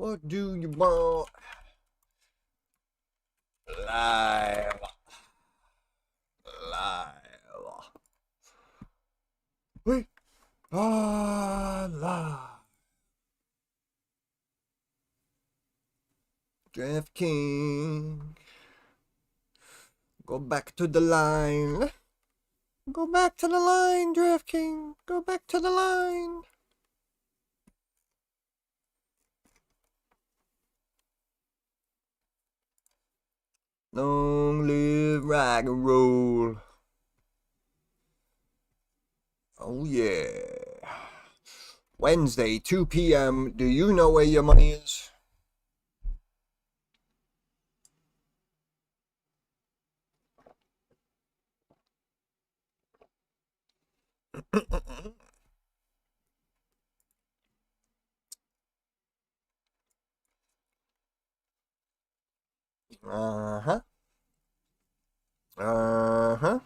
What do you want? Live. Live. Wait. Live. DraftKings. Go back to the line. Go back to the line, DraftKings. Go back to the line. Long live rock and roll. Oh yeah. Wednesday, 2 p.m. Do you know where your money is? Uh-huh. Uh-huh.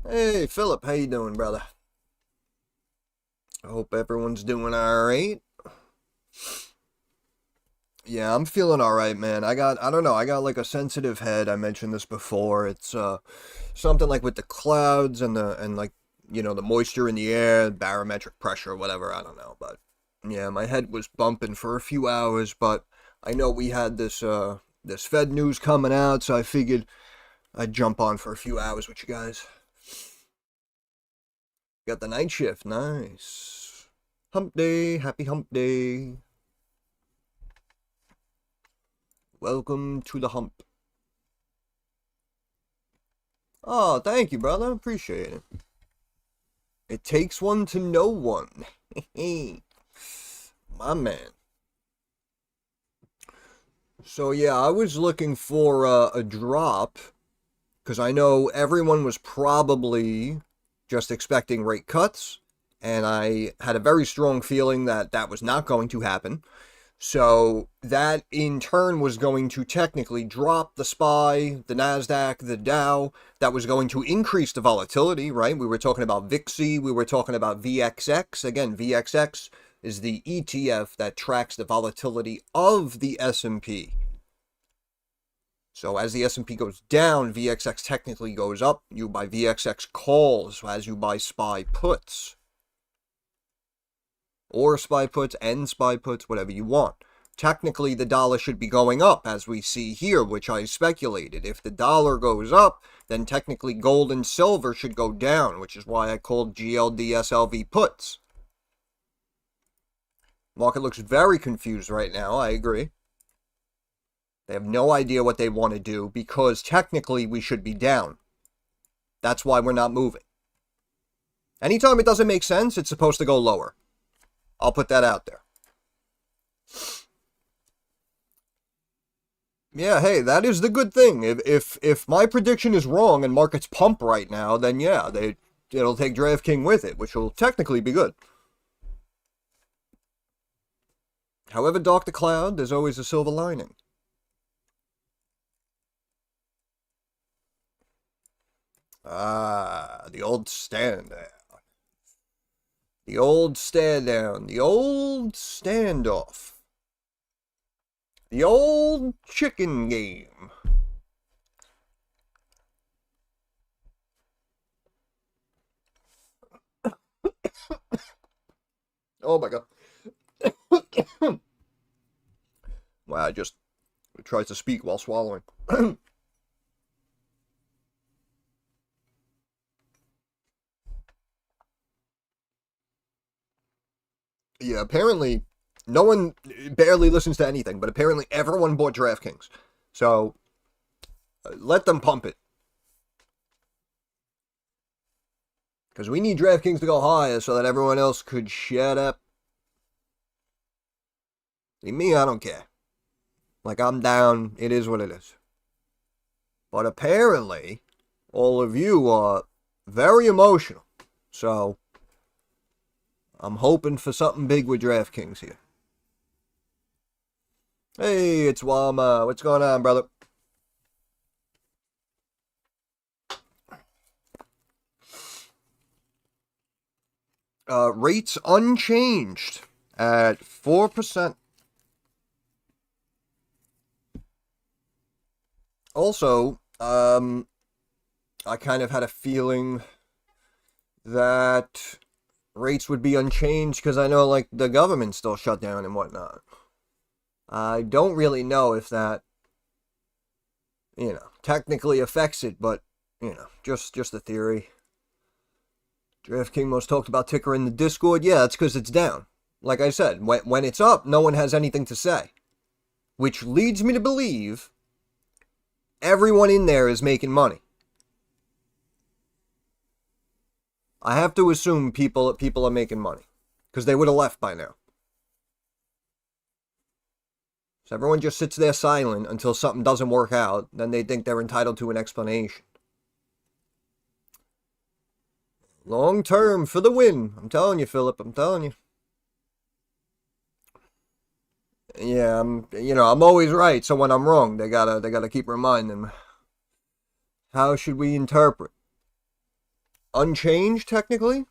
Hey, Philip, how you doing, brother? I hope everyone's doing alright. Yeah, I'm feeling alright, man. I don't know, I got like a sensitive head. I mentioned this before. It's something like with the clouds and like, the moisture in the air, barometric pressure, whatever, I don't know. But yeah, my head was bumping for a few hours, but I know we had this Fed news coming out, so I figured I'd jump on for a few hours with you guys. Got the night shift, nice. Hump day, happy hump day. Welcome to the hump. Oh, thank you, brother. Appreciate it. It takes one to know one. My man. So yeah, I was looking for a drop because I know everyone was probably just expecting rate cuts, and I had a very strong feeling that that was not going to happen. So that in turn was going to technically drop the SPY, the NASDAQ, the Dow. That was going to increase the volatility, right? We were talking about VIXY, we were talking about VXX. Again, VXX is the ETF that tracks the volatility of the S&P. So as the S&P goes down, VXX technically goes up. You buy VXX calls as you buy SPY puts. Or SPY puts and SPY puts, whatever you want. Technically, the dollar should be going up, as we see here, which I speculated. If the dollar goes up, then technically gold and silver should go down, which is why I called GLDSLV puts. Market looks very confused right now, I agree. They have no idea what they want to do, because technically we should be down. That's why we're not moving. Anytime it doesn't make sense, it's supposed to go lower. I'll put that out there. Yeah, hey, that is the good thing. If my prediction is wrong and markets pump right now, then yeah, it'll take DraftKings with it, which will technically be good. However dark the cloud, there's always a silver lining. Ah, the old stand down. The old stand down. The old standoff. The old chicken game. Oh my god. Wow, I just tries to speak while swallowing. Yeah, apparently no one barely listens to anything, but apparently everyone bought DraftKings. So let them pump it. Because we need DraftKings to go higher so that everyone else could shut up. See, me, I don't care. Like, I'm down. It is what it is. But apparently, all of you are very emotional. So I'm hoping for something big with DraftKings here. Hey, it's Wama. What's going on, brother? Rates unchanged at 4%. Also, I kind of had a feeling that rates would be unchanged because I know, like, the government's still shut down and whatnot. I don't really know if that, technically affects it, but, just a theory. DraftKings most talked about ticker in the Discord. Yeah, that's because it's down. Like I said, when it's up, no one has anything to say. Which leads me to believe everyone in there is making money. I have to assume people are making money. Because they would have left by now. So everyone just sits there silent until something doesn't work out. Then they think they're entitled to an explanation. Long term for the win. I'm telling you, Philip. I'm telling you. Yeah, I'm always right. So when I'm wrong, they gotta keep reminding me. How should we interpret? Unchanged, technically.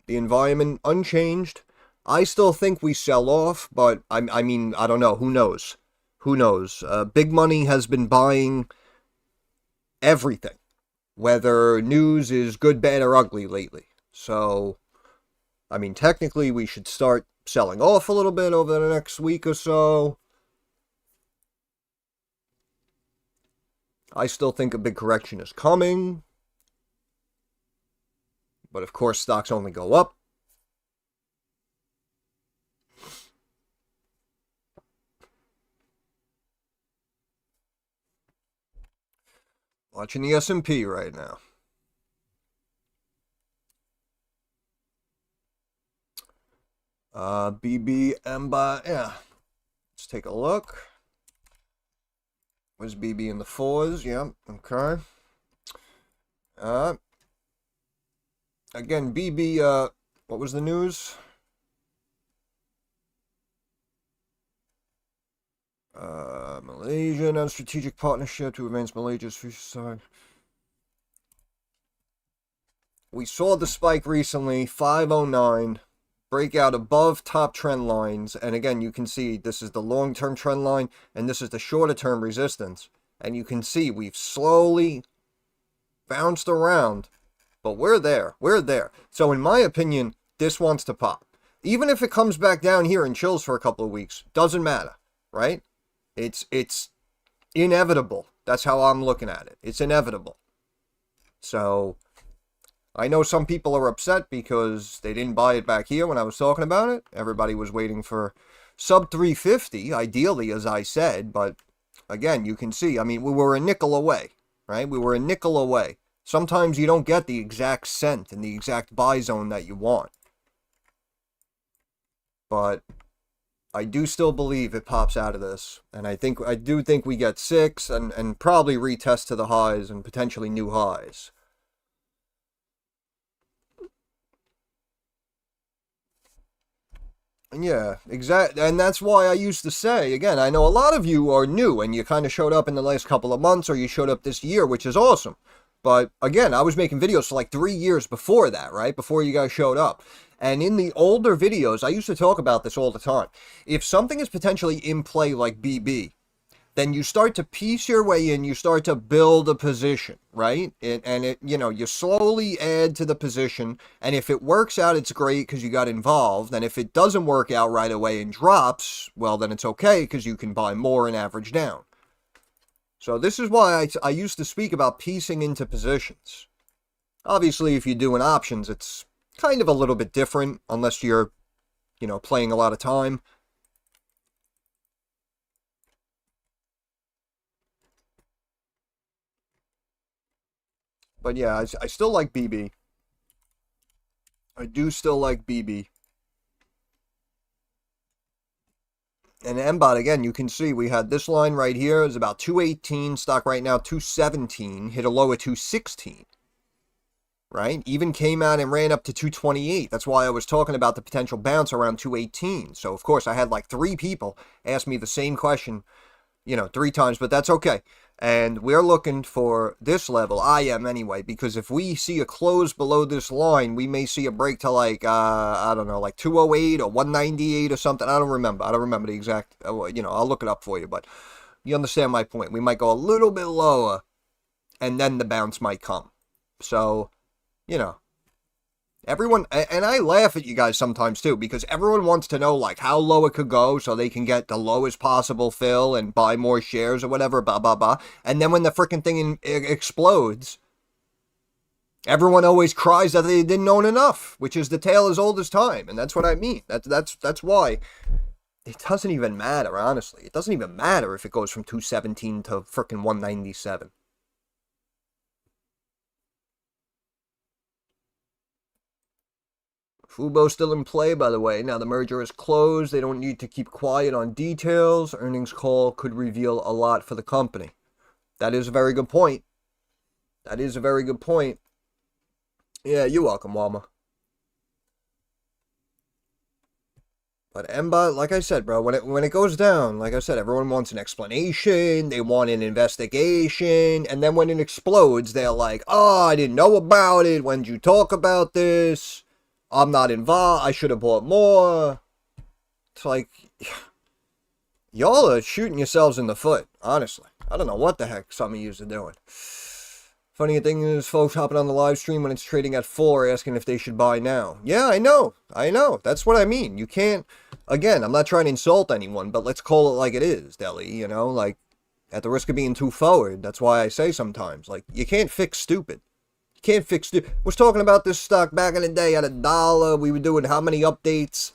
The environment unchanged. I still think we sell off, but I mean, I don't know. Who knows? Who knows? Big money has been buying everything, whether news is good, bad, or ugly lately. So, I mean, technically, we should start selling off a little bit over the next week or so. I still think a big correction is coming. But of course, stocks only go up. Watching the S&P right now. BB, yeah. Let's take a look. Was BB in the 4s? Yeah, okay. Again, BB, what was the news? Malaysia and strategic partnership to advance Malaysia's future side. We saw the spike recently, 509, break out above top trend lines. And again, you can see this is the long-term trend line, and this is the shorter-term resistance. And you can see we've slowly bounced around, but we're there. We're there. So in my opinion, this wants to pop. Even if it comes back down here and chills for a couple of weeks, doesn't matter, right? It's inevitable. That's how I'm looking at it. It's inevitable. So I know some people are upset because they didn't buy it back here when I was talking about it. Everybody was waiting for sub 350, ideally, as I said. But again, you can see, I mean, we were a nickel away, right? We were a nickel away. Sometimes you don't get the exact cent and the exact buy zone that you want. But I do still believe it pops out of this. And I do think we get 6 and probably retest to the highs and potentially new highs. Yeah, exactly. And that's why I used to say, again, I know a lot of you are new and you kind of showed up in the last couple of months or you showed up this year, which is awesome. But again, I was making videos for like 3 years before that, right? Before you guys showed up. And in the older videos, I used to talk about this all the time. If something is potentially in play like BB, then you start to piece your way in, you start to build a position, right? You slowly add to the position, and if it works out, it's great because you got involved, and if it doesn't work out right away and drops, well, then it's okay because you can buy more and average down. So this is why I used to speak about piecing into positions. Obviously, if you're doing options, it's kind of a little bit different, unless you're, playing a lot of time. But yeah, I still like BB. I do still like BB. And MBOT, again, you can see we had this line right here. It's about 218. Stock right now, 217. Hit a low at 216. right? Even came out and ran up to 228. That's why I was talking about the potential bounce around 218. So, of course, I had like 3 people ask me the same question, 3 times, but that's okay. And we're looking for this level. I am anyway, because if we see a close below this line, we may see a break to like, I don't know, like 208 or 198 or something. I don't remember the exact, I'll look it up for you, but you understand my point. We might go a little bit lower and then the bounce might come. So, everyone, and I laugh at you guys sometimes too, because everyone wants to know like how low it could go so they can get the lowest possible fill and buy more shares or whatever, blah, blah, blah. And then when the freaking thing explodes, everyone always cries that they didn't own enough, which is the tale as old as time. And that's what I mean. That's why it doesn't even matter, honestly. It doesn't even matter if it goes from 217 to freaking 197. Fubo still in play, by the way. Now the merger is closed. They don't need to keep quiet on details. Earnings call could reveal a lot for the company. That is a very good point. That is a very good point. Yeah, you're welcome, Walma. But MBOT, like I said, bro, when it goes down, like I said, everyone wants an explanation. They want an investigation. And then when it explodes, they're like, oh, I didn't know about it. When did you talk about this? I'm not involved. I should have bought more. It's like, y'all are shooting yourselves in the foot, honestly. I don't know what the heck some of you are doing. Funny thing is, folks hopping on the live stream when it's trading at 4 asking if they should buy now. Yeah, I know. That's what I mean. You can't, again, I'm not trying to insult anyone, but let's call it like it is, Deli, like, at the risk of being too forward. That's why I say sometimes, like, you can't fix stupid. Can't fix it. Was talking about this stock back in the day at $1. We were doing how many updates?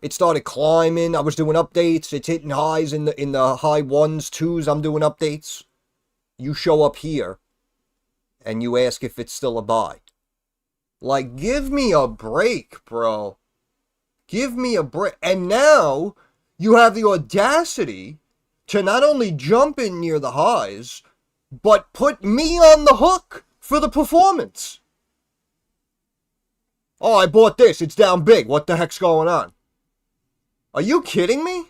It started climbing. I was doing updates. It's hitting highs in the high 1s, 2s. I'm doing updates. You show up here and you ask if it's still a buy. Like, give me a break, bro. Give me a break. And now you have the audacity to not only jump in near the highs, but put me on the hook for the performance. Oh, I bought this. It's down big. What the heck's going on? Are you kidding me?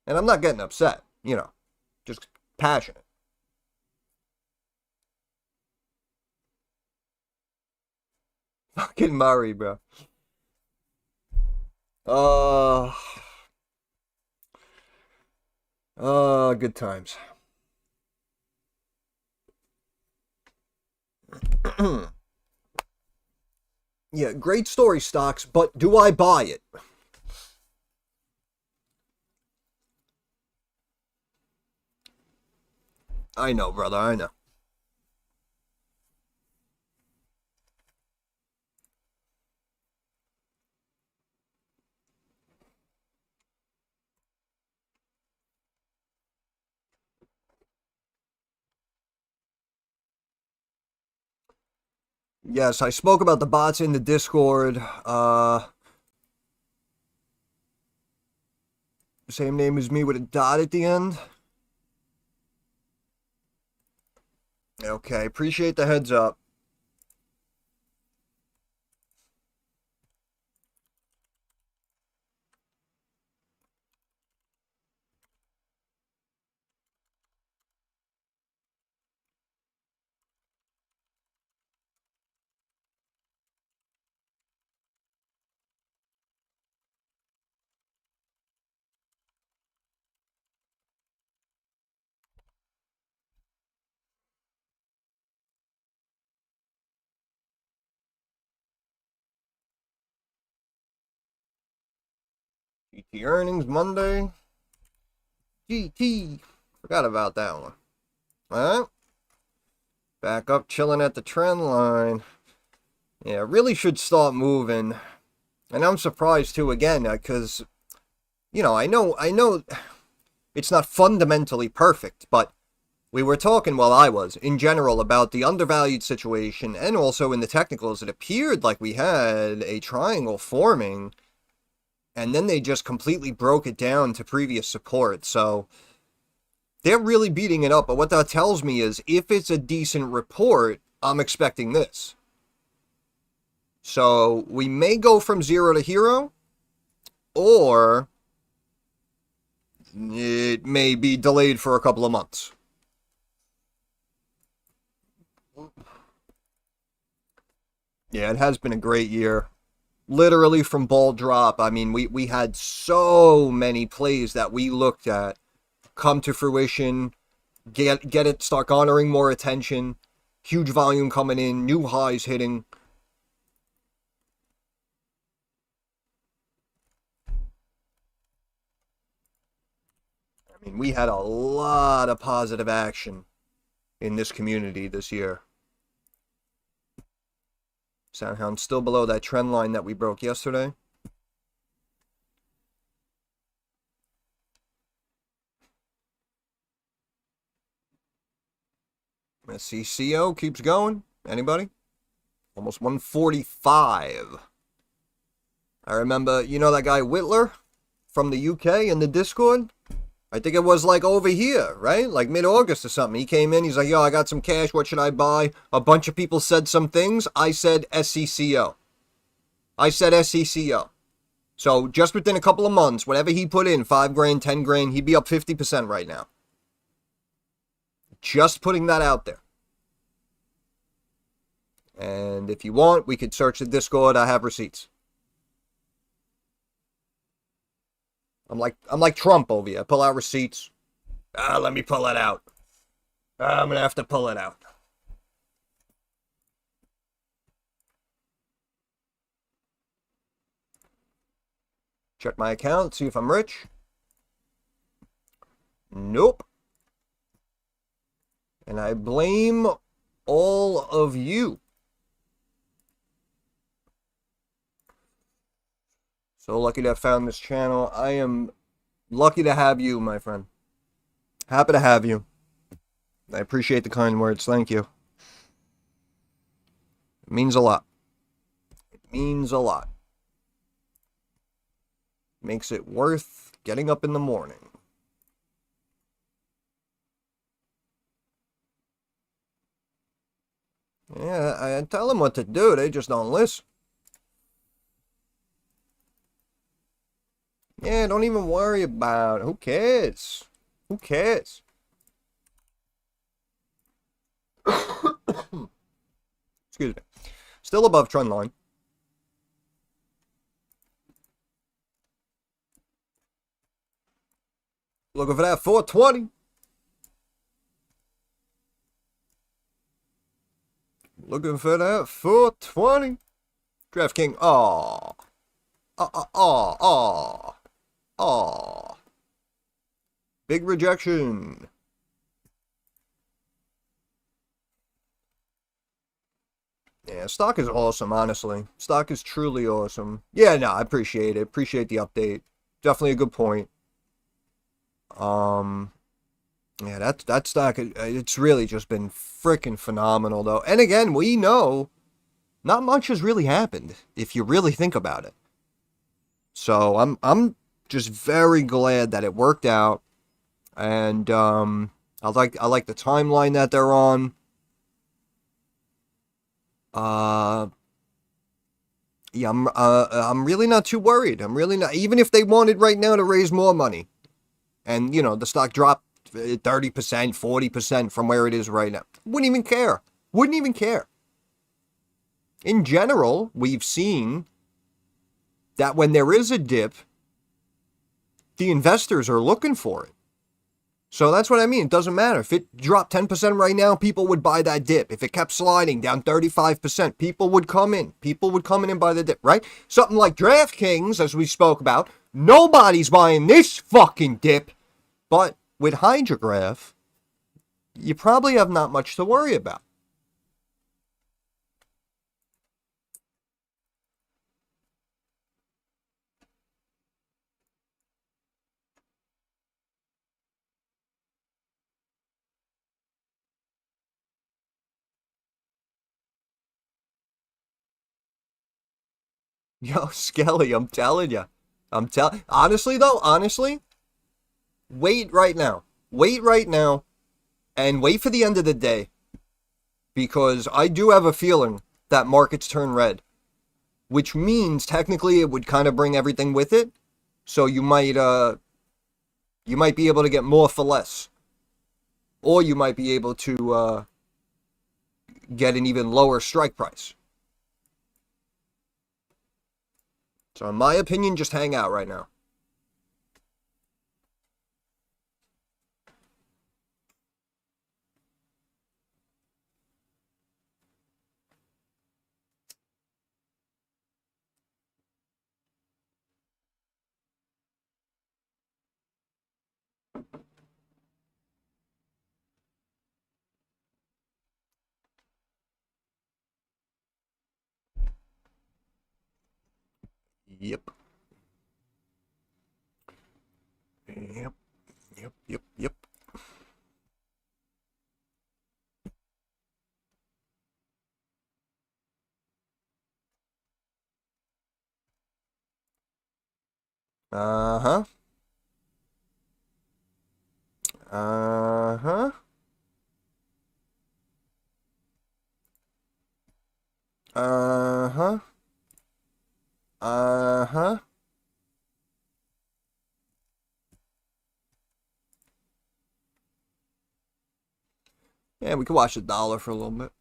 And I'm not getting upset, just passionate. Fucking Murray, bro. Good times. Yeah, great story stocks, but do I buy it? I know, brother, I know. Yes, I spoke about the bots in the Discord. Same name as me with a dot at the end. Okay, appreciate the heads up. GT earnings Monday. GT. Forgot about that one. Alright. Back up, chilling at the trend line. Yeah, really should start moving. And I'm surprised too, again, because, I know it's not fundamentally perfect, but we were talking, well, I was, in general, about the undervalued situation, and also in the technicals, it appeared like we had a triangle forming, and then they just completely broke it down to previous support. So, They're really beating it up, but what that tells me is if it's a decent report, I'm expecting this. So we may go from 0 to hero, or it may be delayed for a couple of months. Yeah, it has been a great year. Literally from ball drop. I mean, we had so many plays that we looked at come to fruition, get it, start garnering more attention, huge volume coming in, new highs hitting. I mean, we had a lot of positive action in this community this year. Soundhound still below that trend line that we broke yesterday. SCCO keeps going. Anybody? Almost 145. I remember, you know that guy Whitler from the UK in the Discord? I think it was like over here, right? Like mid-August or something. He came in, he's like, yo, I got some cash, what should I buy? A bunch of people said some things. I said SCCO. I said SCCO. So just within a couple of months, whatever he put in, 5 grand, 10 grand, he'd be up 50% right now. Just putting that out there. And if you want, we could search the Discord. I have receipts. I'm like Trump over here. I pull out receipts. Let me pull it out. I'm gonna have to pull it out. Check my account, see if I'm rich. Nope. And I blame all of you. So lucky to have found this channel. I am lucky to have you, my friend. Happy to have you. I appreciate the kind words. Thank you. It means a lot. It means a lot. Makes it worth getting up in the morning. Yeah, I tell them what to do. They just don't listen. Yeah, don't even worry about it. Who cares? Who cares? Excuse me. Still above trend line. Looking for that 420. Looking for that 420. DraftKings. Aw. Aw. Big rejection. Yeah, stock is awesome, honestly. Stock is truly awesome. Yeah, no, I appreciate it. Appreciate the update. Definitely a good point. Yeah, that stock, it's really just been freaking phenomenal, though. And again, we know not much has really happened, if you really think about it. So I'm just very glad that it worked out, and I like the timeline that they're on. Yeah, I'm really not too worried. I'm really not, even if they wanted right now to raise more money, and you know the stock dropped 30%, 40% from where it is right now, wouldn't even care. Wouldn't even care. In general, we've seen that when there is a dip, the investors are looking for it. So that's what I mean. It doesn't matter. If it dropped 10% right now, people would buy that dip. If it kept sliding down 35%, people would come in. People would come in and buy the dip, right? Something like DraftKings, as we spoke about, nobody's buying this fucking dip. But with HGRAF, you probably have not much to worry about. Yo, Skelly, I'm telling you. Honestly, though, wait right now. wait right now and wait for the end of the day, because I do have a feeling that markets turn red, which means technically it would kind of bring everything with it. So you might be able to get more for less, or you might be able to get an even lower strike price. So in my opinion, just hang out right now. Yep. Yep. Yep. Yep. Yep. Uh-huh. Uh-huh. Uh-huh. Uh-huh. Yeah, we could watch the dollar for a little bit.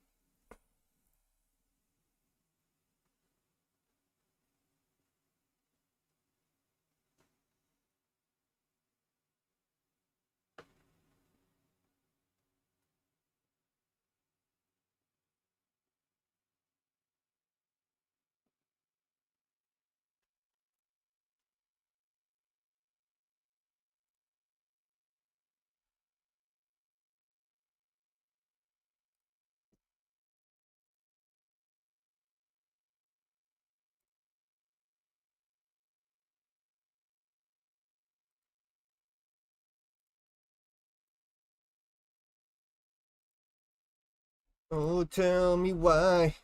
Oh, tell me why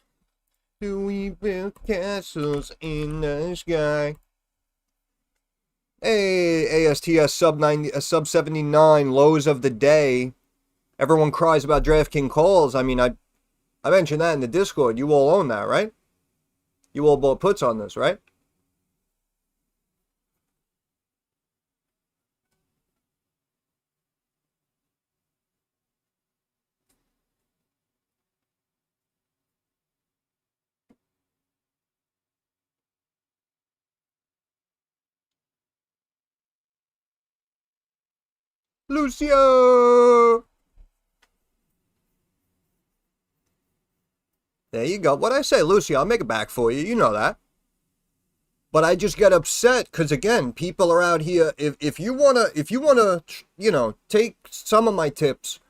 do we build castles in the sky? Hey, ASTS sub 90, sub 79 lows of the day. Everyone cries about DraftKings calls. I mean, I mentioned that in the Discord. You all own that, right? You all bought puts on this, right? Lucio! There you go. What'd I say, Lucio? I'll make it back for you. You know that. But I just get upset because, again, people are out here. If you wanna, take some of my tips,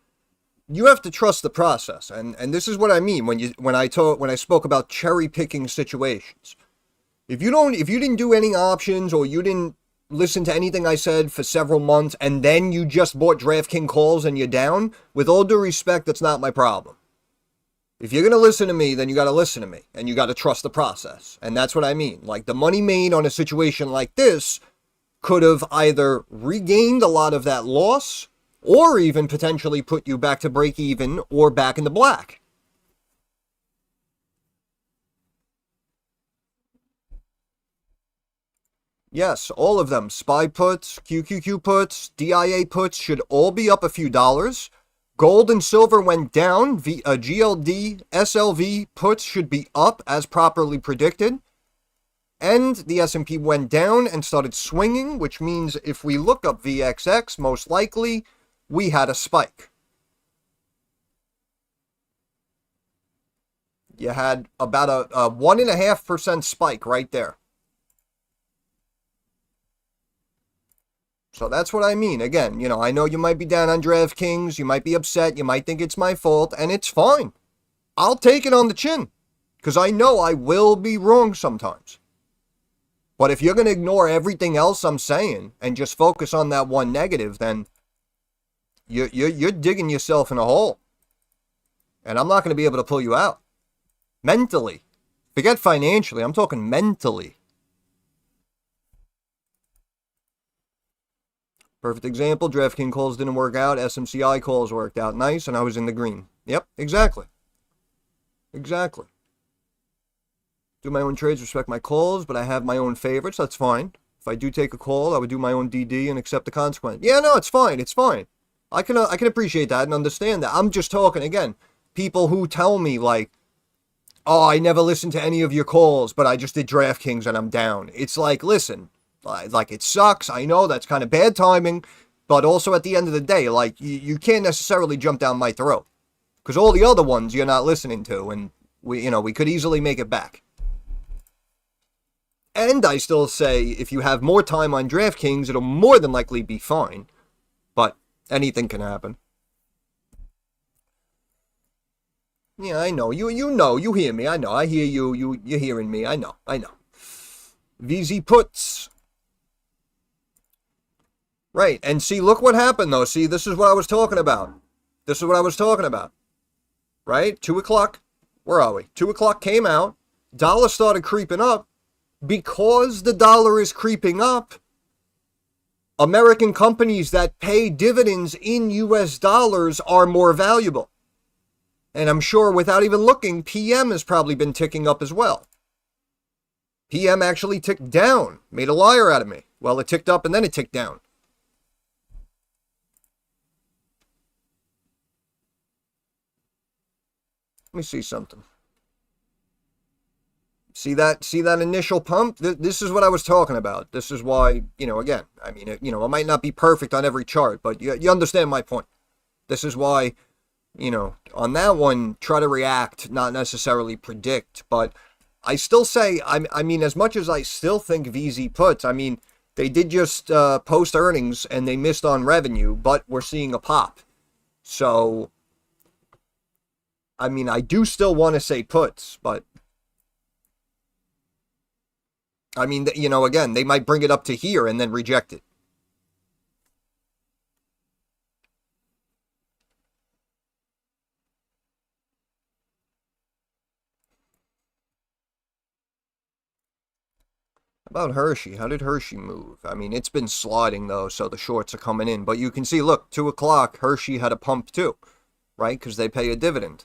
you have to trust the process. And this is what I mean when I spoke about cherry picking situations. If you didn't do any options, or you didn't listen to anything I said for several months, and then you just bought DraftKings calls and you're down, with all due respect, that's not my problem. If you're going to listen to me, then you got to listen to me, and you got to trust the process. And that's what I mean. Like, the money made on a situation like this could have either regained a lot of that loss, or even potentially put you back to break even or back in the black. Yes, all of them. SPY puts, QQQ puts, DIA puts should all be up a few dollars. Gold and silver went down. GLD, SLV puts should be up as properly predicted. And the S&P went down and started swinging, which means if we look up VXX, most likely we had a spike. You had about a 1.5% spike right there. So that's what I mean. Again, I know you might be down on DraftKings, you might be upset, you might think it's my fault, and it's fine. I'll take it on the chin, because I know I will be wrong sometimes. But if you're going to ignore everything else I'm saying and just focus on that one negative, then you're digging yourself in a hole. And I'm not going to be able to pull you out. Mentally. Forget financially, I'm talking mentally. Perfect example. DraftKings calls didn't work out. SMCI calls worked out nice, and I was in the green. Yep, exactly. Exactly. Do my own trades, respect my calls, but I have my own favorites. That's fine. If I do take a call, I would do my own DD and accept the consequence. Yeah, no, it's fine. It's fine. I can appreciate that and understand that. I'm just talking, again, people who tell me, like, oh, I never listened to any of your calls, but I just did DraftKings and I'm down. It's like, listen, like, it sucks. I know that's kind of bad timing, but also at the end of the day, like, you can't necessarily jump down my throat. Because all the other ones you're not listening to, and we could easily make it back. And I still say, if you have more time on DraftKings, it'll more than likely be fine. But anything can happen. Yeah, I know. You know. You hear me. I know. I hear you. You're hearing me. I know. VZ puts. Right. And see, look what happened, though. See, this is what I was talking about. Right? 2 o'clock. Where are we? 2 o'clock came out. Dollar started creeping up. Because the dollar is creeping up, American companies that pay dividends in US dollars are more valuable. And I'm sure without even looking, PM has probably been ticking up as well. PM actually ticked down, made a liar out of me. Well, it ticked up and then it ticked down. Let me see something. See that initial pump? This is what I was talking about. This is why, again, I mean, it might not be perfect on every chart, but you understand my point. This is why, on that one, try to react, not necessarily predict. But I still say, I mean, as much as I still think VZ puts, I mean, they did just post earnings and they missed on revenue, but we're seeing a pop. So, I mean, I do still want to say puts, but I mean, again, they might bring it up to here and then reject it. About Hershey, how did Hershey move? I mean, it's been sliding, though, so the shorts are coming in. But you can see, look, 2 o'clock, Hershey had a pump, too, right? Because they pay a dividend.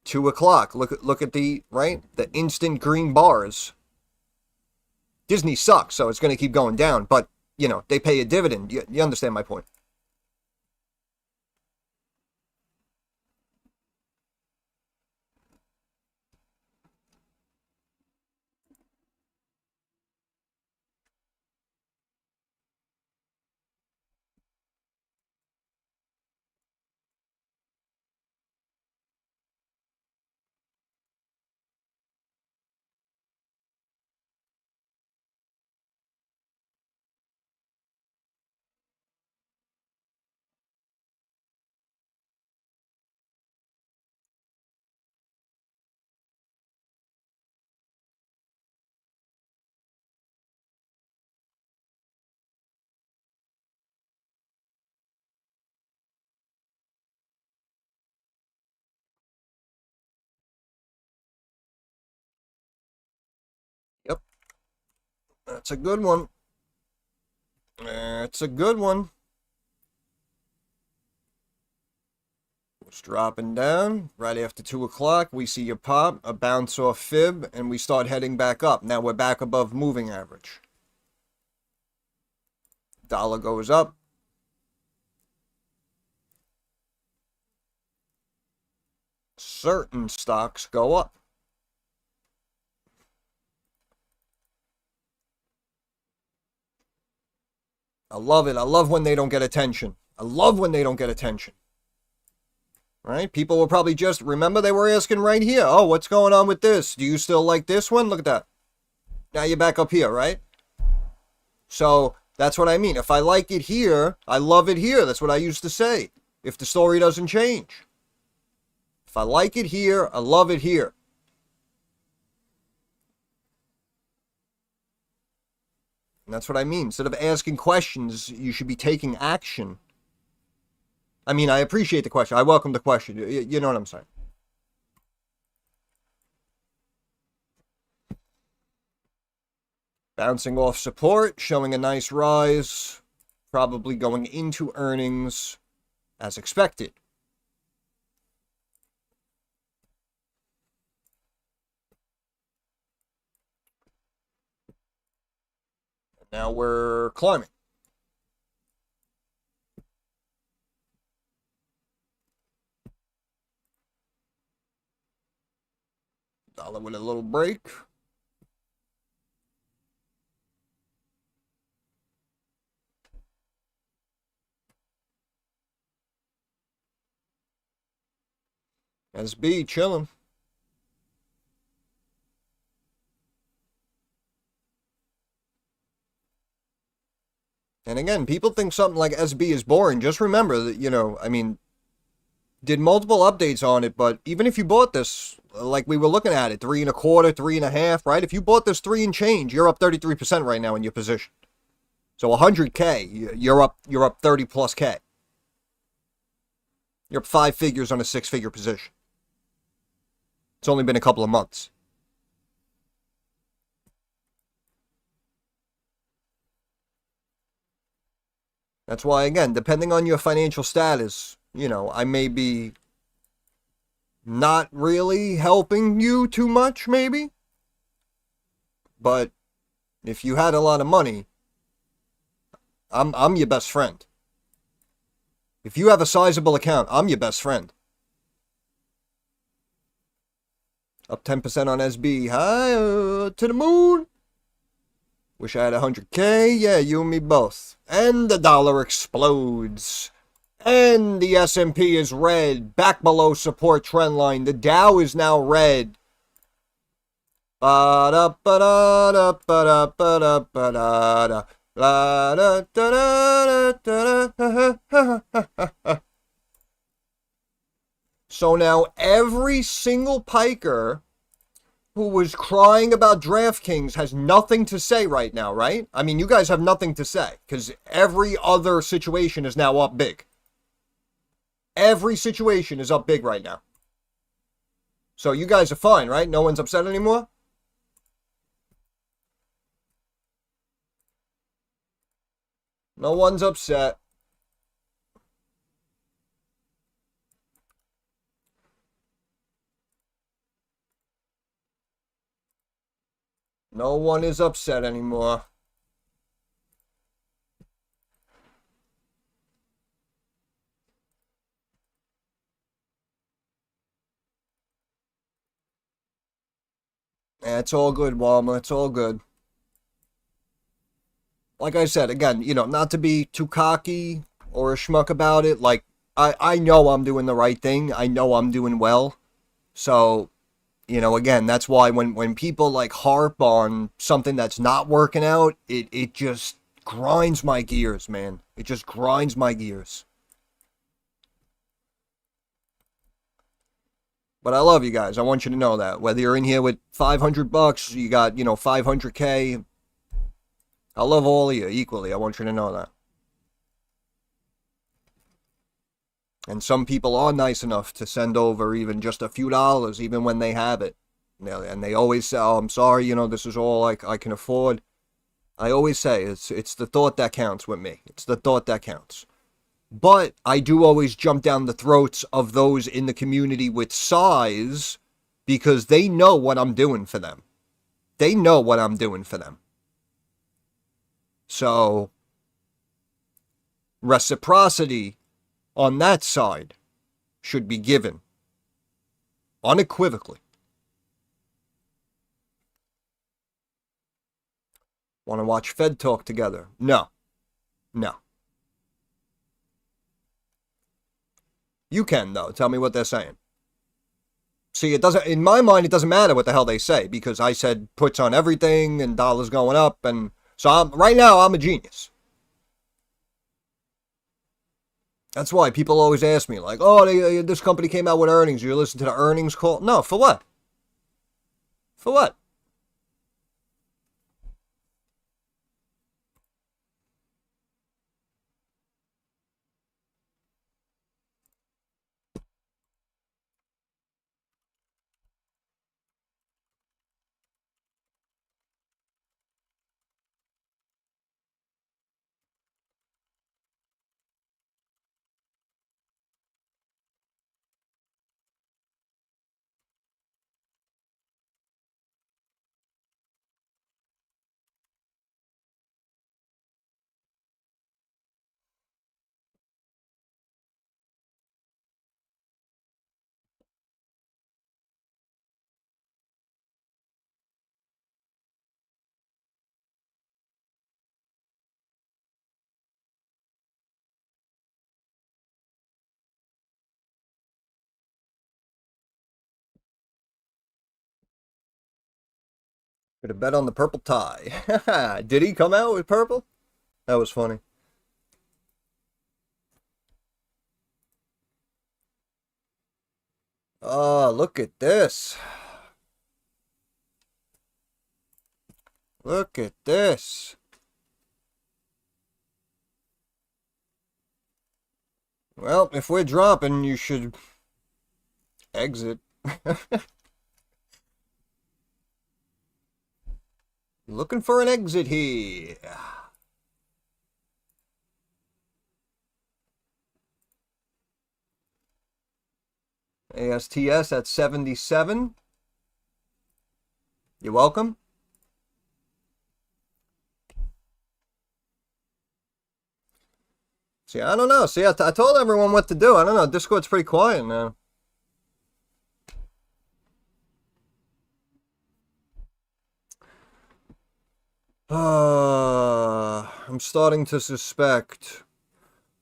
2 o'clock, look at the, right? The instant green bars. Disney sucks, so it's going to keep going down. But, they pay a dividend. You understand my point. Yep. That's a good one. It's a good one. It's dropping down. Right after 2 o'clock, we see a pop, a bounce off fib, and we start heading back up. Now we're back above moving average. Dollar goes up. Certain stocks go up. I love it. I love when they don't get attention. Right? People will probably just, remember they were asking right here, oh, what's going on with this? Do you still like this one? Look at that. Now you're back up here, right? So that's what I mean. If I like it here, I love it here. That's what I used to say. If the story doesn't change. If I like it here, I love it here. And that's what I mean. Instead of asking questions, you should be taking action. I mean, I appreciate the question. I welcome the question. You know what I'm saying. Bouncing off support, showing a nice rise, probably going into earnings as expected. Now we're climbing. Dollar with a little break. SB chilling. And again, people think something like SB is boring. Just remember that, I mean, did multiple updates on it, but even if you bought this, like we were looking at it, 3.25, 3.5, right? If you bought this 3 and change, you're up 33% right now in your position. So 100K, you're up 30 plus K. You're up 5 figures on a 6-figure position. It's only been a couple of months. That's why, again, depending on your financial status, I may be not really helping you too much, maybe. But if you had a lot of money, I'm your best friend. If you have a sizable account, I'm your best friend. Up 10% on SB. Hi, to the moon. Wish I had 100K. Yeah, you and me both. And the dollar explodes. And the S&P is red. Back below support trend line. The Dow is now red. So now every single piker who was crying about DraftKings has nothing to say right now, right? I mean, you guys have nothing to say because every other situation is now up big. Every situation is up big right now. So you guys are fine, right? No one's upset anymore? No one's upset. No one is upset anymore. It's all good, Walma. It's all good. Like I said, again, not to be too cocky or a schmuck about it. Like, I know I'm doing the right thing. I know I'm doing well. So, again, that's why when people like harp on something that's not working out, it just grinds my gears, man. It just grinds my gears. But I love you guys. I want you to know that. Whether you're in here with $500, you got, 500K. I love all of you equally. I want you to know that. And some people are nice enough to send over even just a few dollars, even when they have it. And they always say, oh, I'm sorry, this is all I can afford. I always say, it's the thought that counts with me. It's the thought that counts. But I do always jump down the throats of those in the community with size because they know what I'm doing for them. They know what I'm doing for them. So, reciprocity on that side should be given unequivocally. Want to watch Fed talk together? No. No. You can, though. Tell me what they're saying. See, it doesn't, in my mind, it doesn't matter what the hell they say because I said puts on everything and dollars going up. And so right now, I'm a genius. That's why people always ask me, like, oh, this company came out with earnings. You listen to the earnings call? No, for what? For what? Could have bet on the purple tie. Did he come out with purple? That was funny. Oh, look at this. Look at this. Well, if we're dropping, you should exit. Looking for an exit here. ASTS at 77. You're welcome. See, I don't know. See, I told everyone what to do. I don't know. Discord's pretty quiet now. I'm starting to suspect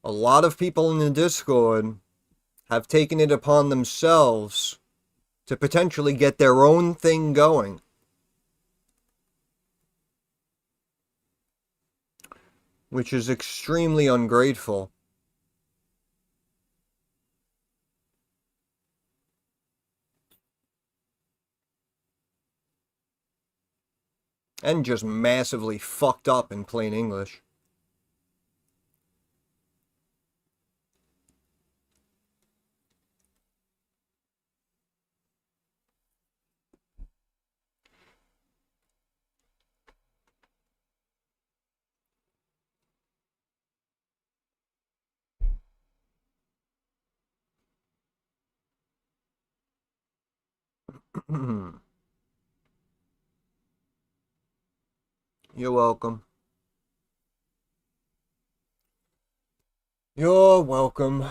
a lot of people in the Discord have taken it upon themselves to potentially get their own thing going. Which is extremely ungrateful. And just massively fucked up in plain English. You're welcome. You're welcome.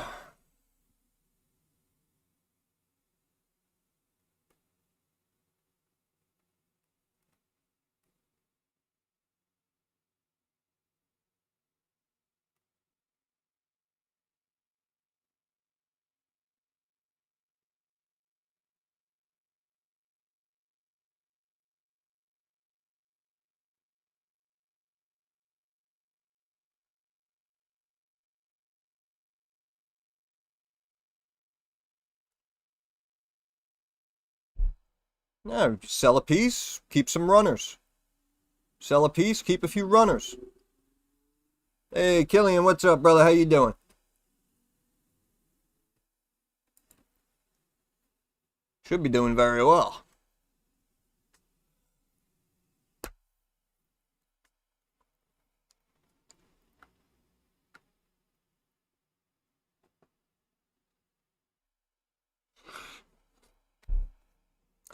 Yeah, sell a piece, keep some runners. Sell a piece, keep a few runners. Hey, Killian, what's up, brother? How you doing? Should be doing very well.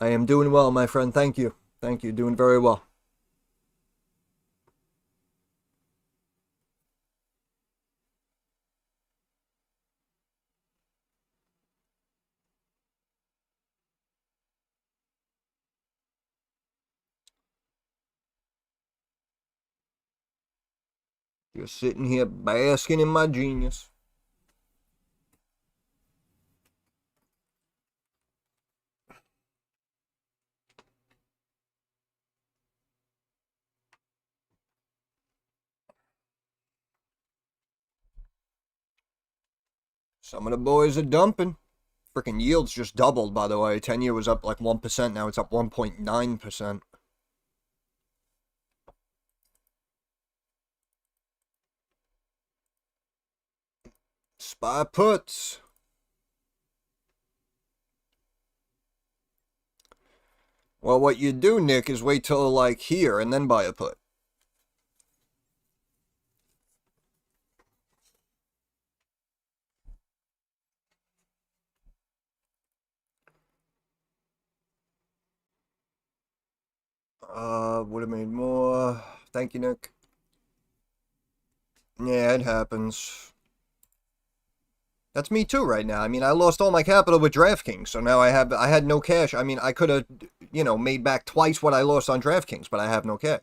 I am doing well, my friend. Thank you. Thank you. Doing very well. Just sitting here basking in my genius. Some of the boys are dumping. Freaking yields just doubled, by the way. 10-year was up like 1%. Now it's up 1.9%. SPY puts. Well, what you do, Nick, is wait till like here and then buy a put. Would have made more. Thank you, Nick. Yeah, it happens. That's me too right now. I mean, I lost all my capital with DraftKings, so now I had no cash. I mean, I could have, made back twice what I lost on DraftKings, but I have no cash.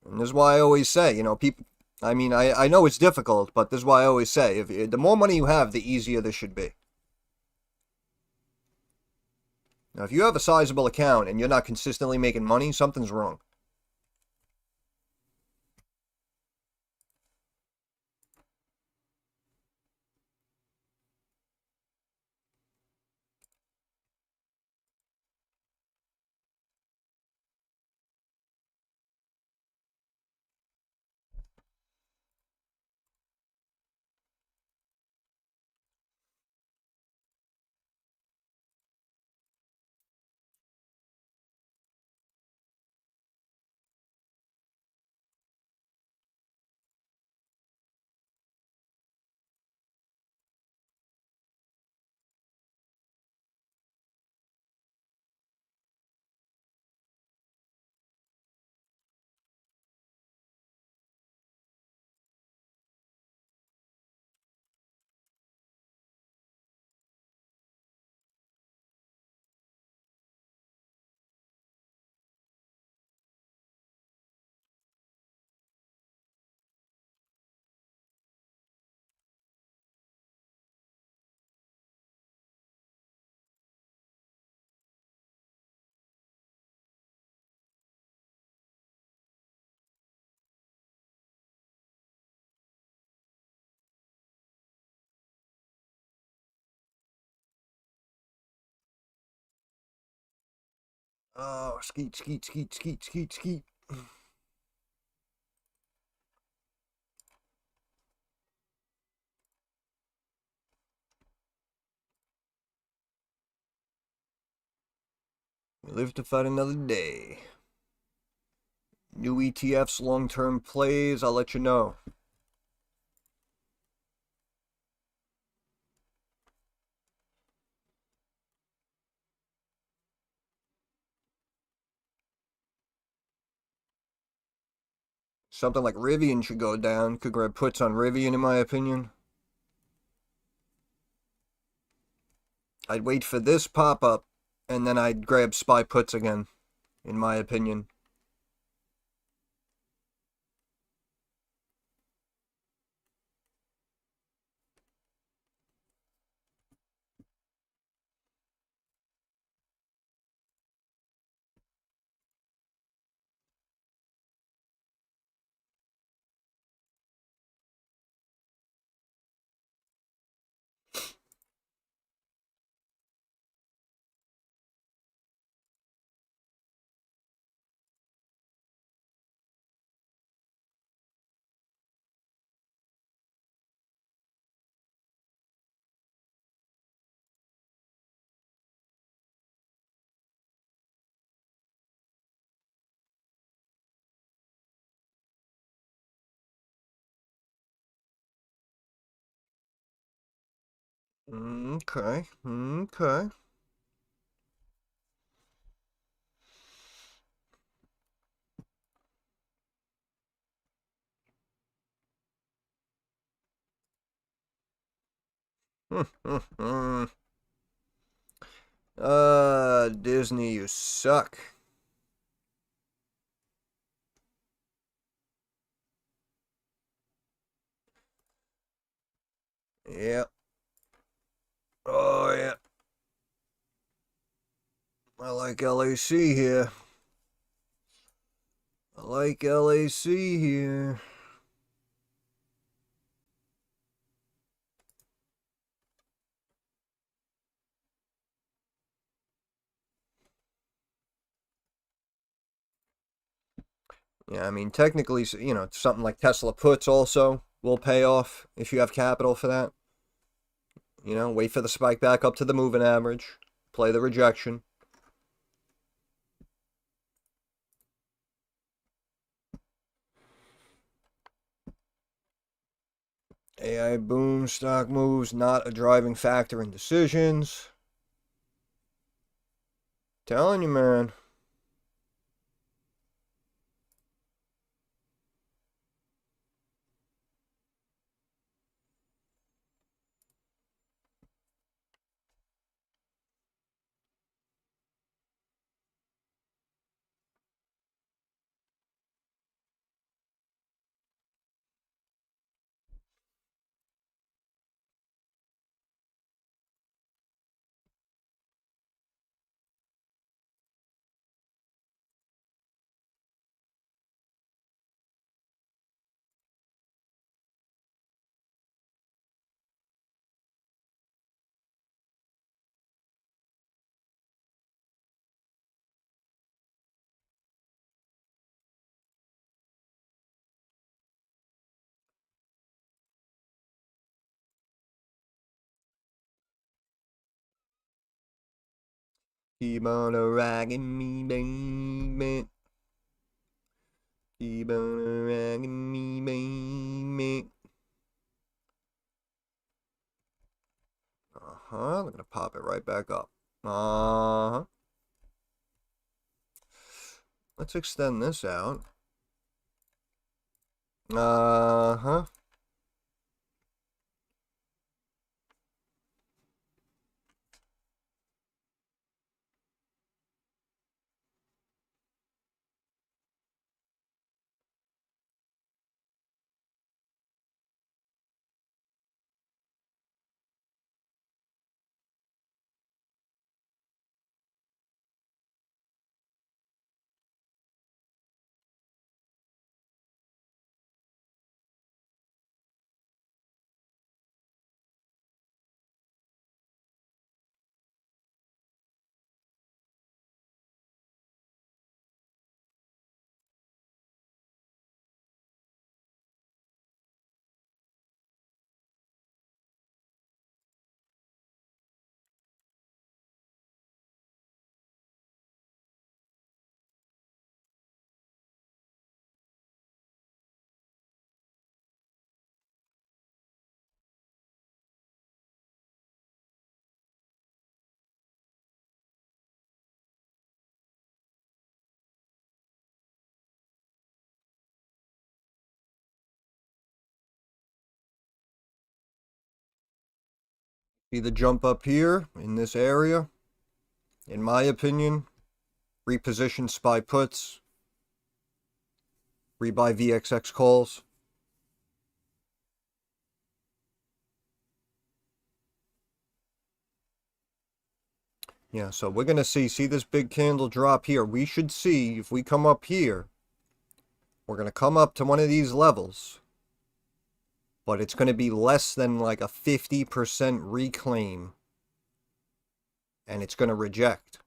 And this is why I always say, people, I mean, I know it's difficult, but this is why I always say, the more money you have, the easier this should be. Now, if you have a sizable account and you're not consistently making money, something's wrong. Oh, skeet, skeet, skeet, skeet, skeet, skeet. We live to fight another day. New ETFs, long-term plays, I'll let you know. Something like Rivian should go down. Could grab puts on Rivian, in my opinion. I'd wait for this pop-up, and then I'd grab SPY puts again, in my opinion. Okay, okay. Disney, you suck. Yep. Oh, yeah. I like LAC here. I like LAC here. Yeah, I mean, technically, something like Tesla puts also will pay off if you have capital for that. Wait for the spike back up to the moving average, play the rejection. AI boom, stock moves, not a driving factor in decisions. Telling you, man. Keep on a-ragging me, baby. Keep on a-ragging me, baby. I'm gonna pop it right back up. Let's extend this out. See the jump up here in this area? In my opinion, reposition SPY puts, rebuy VXX calls. Yeah, so we're going to see this big candle drop here. We should see, if we come up here, we're going to come up to one of these levels, but it's going to be less than like a 50% reclaim, and it's going to reject.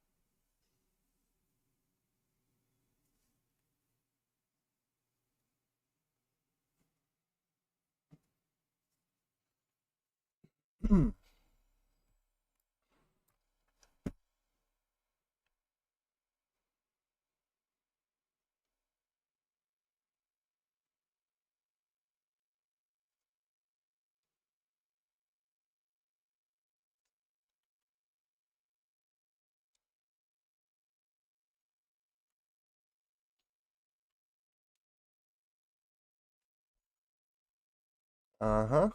Uh-huh.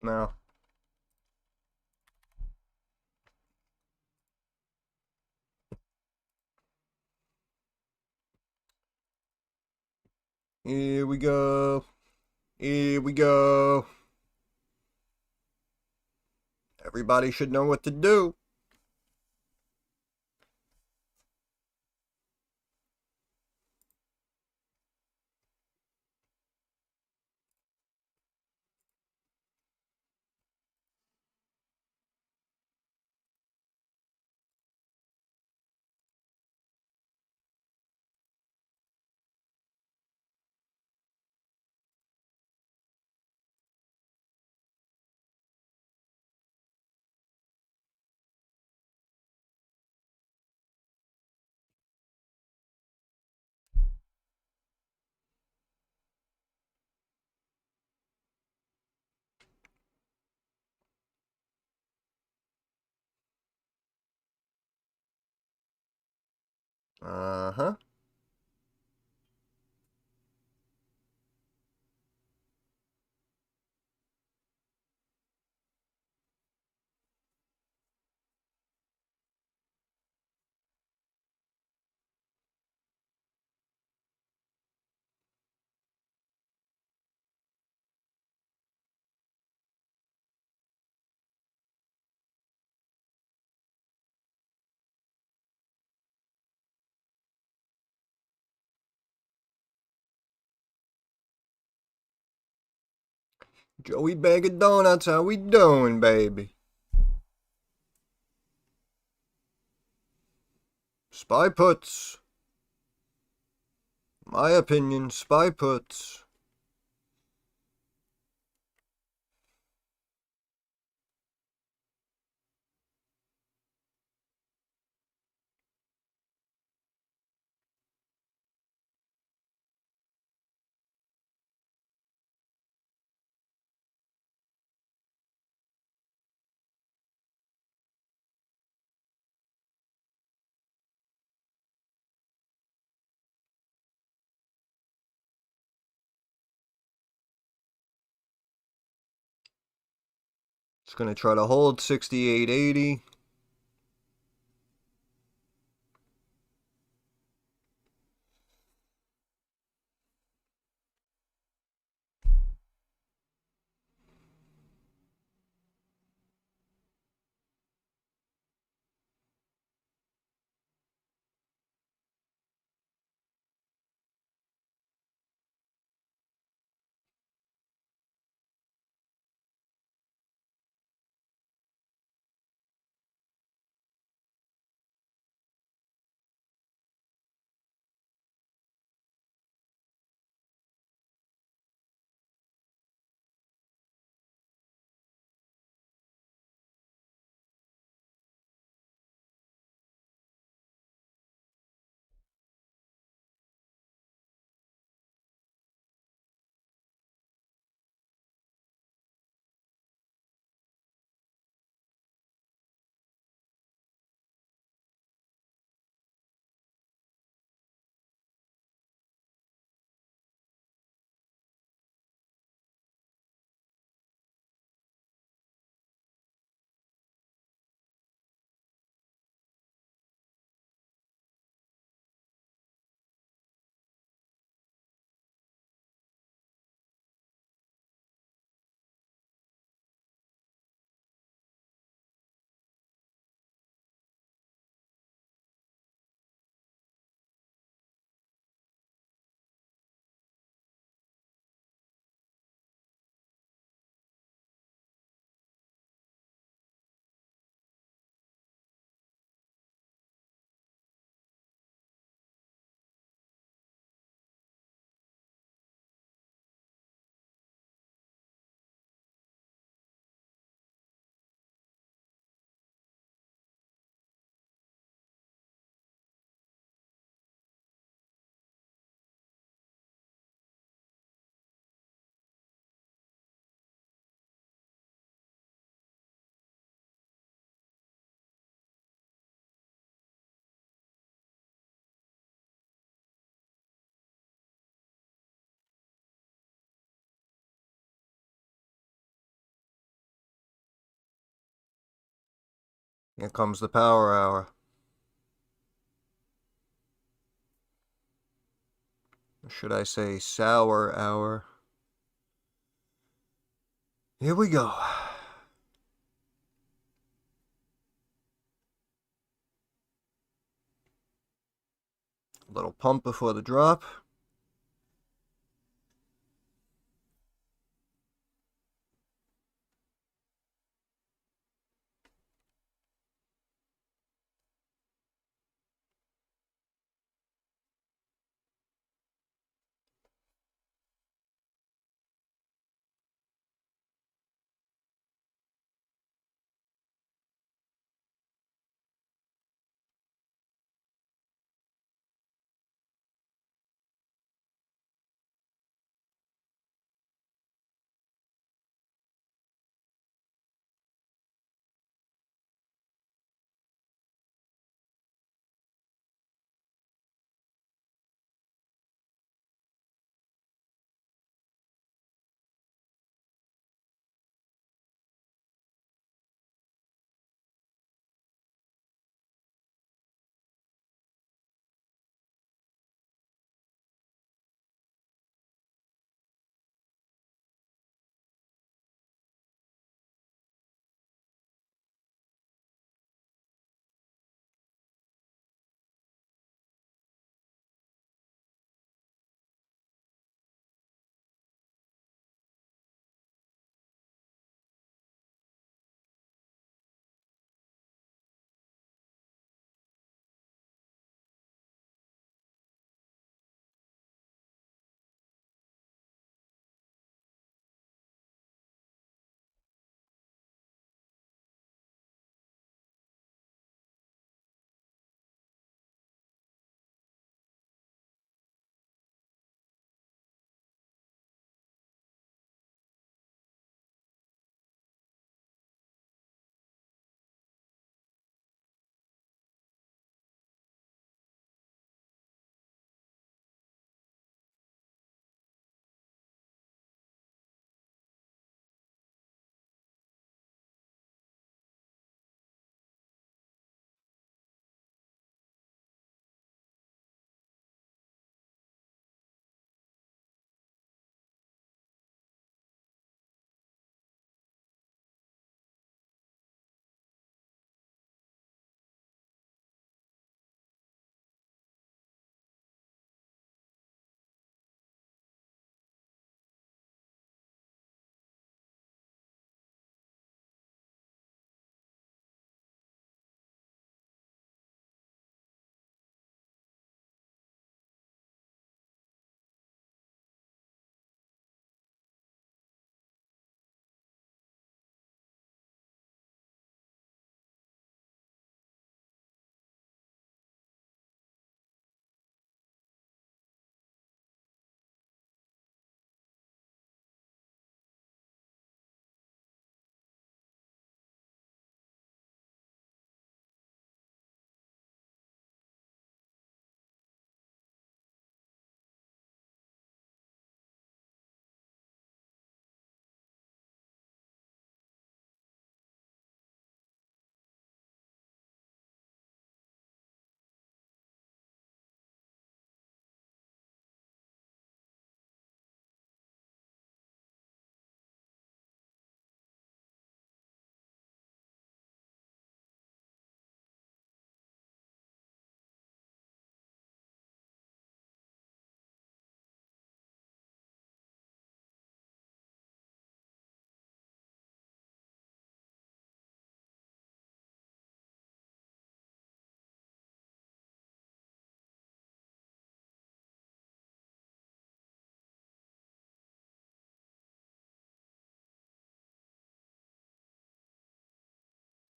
Now, here we go. Here we go. Everybody should know what to do. Uh-huh. Joey Bag of Donuts, how we doing, baby? Spy puts. My opinion, spy puts. It's going to try to hold 68.80. Here comes the power hour. Or should I say sour hour? Here we go. A little pump before the drop.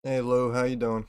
Hey Lou, how you doing?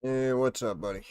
Hey, what's up, buddy?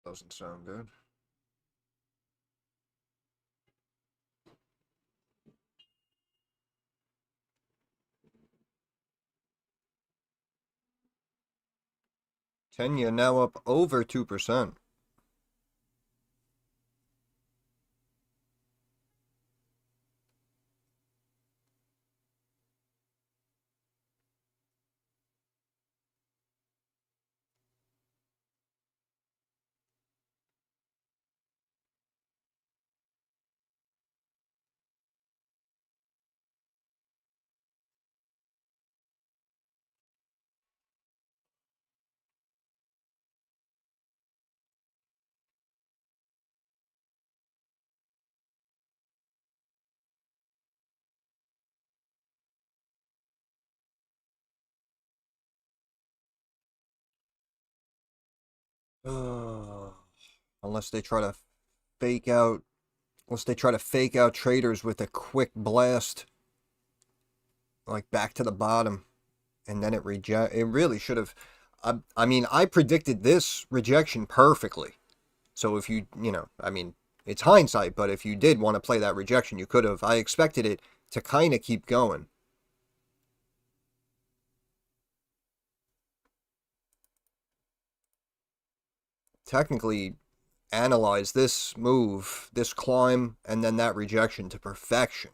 Doesn't sound good. 10-year now up over 2%. Uh, unless they try to fake out, unless they try to fake out traders with a quick blast, like back to the bottom, and then it really should have. I mean, I predicted this rejection perfectly. So if I mean, it's hindsight, but if you did want to play that rejection, you could have. I expected it to kind of keep going. Technically, analyze this move, this climb, and then that rejection to perfection.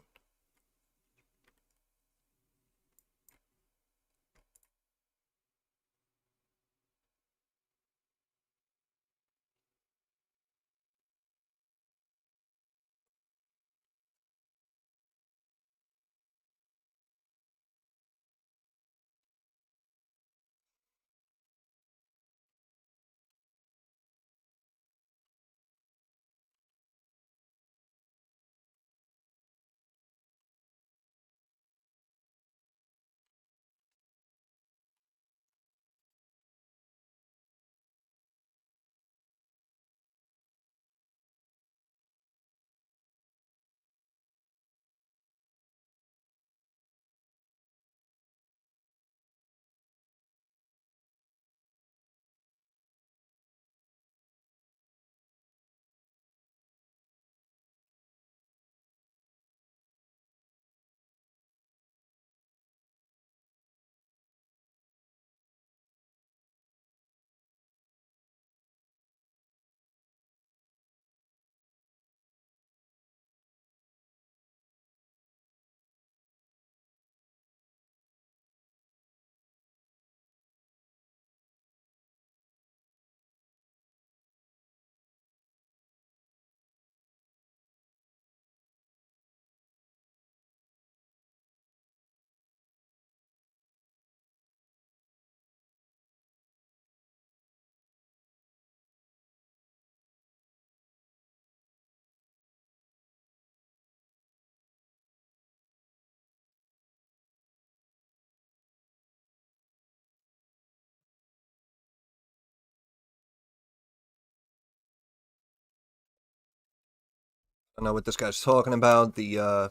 I know what this guy's talking about. The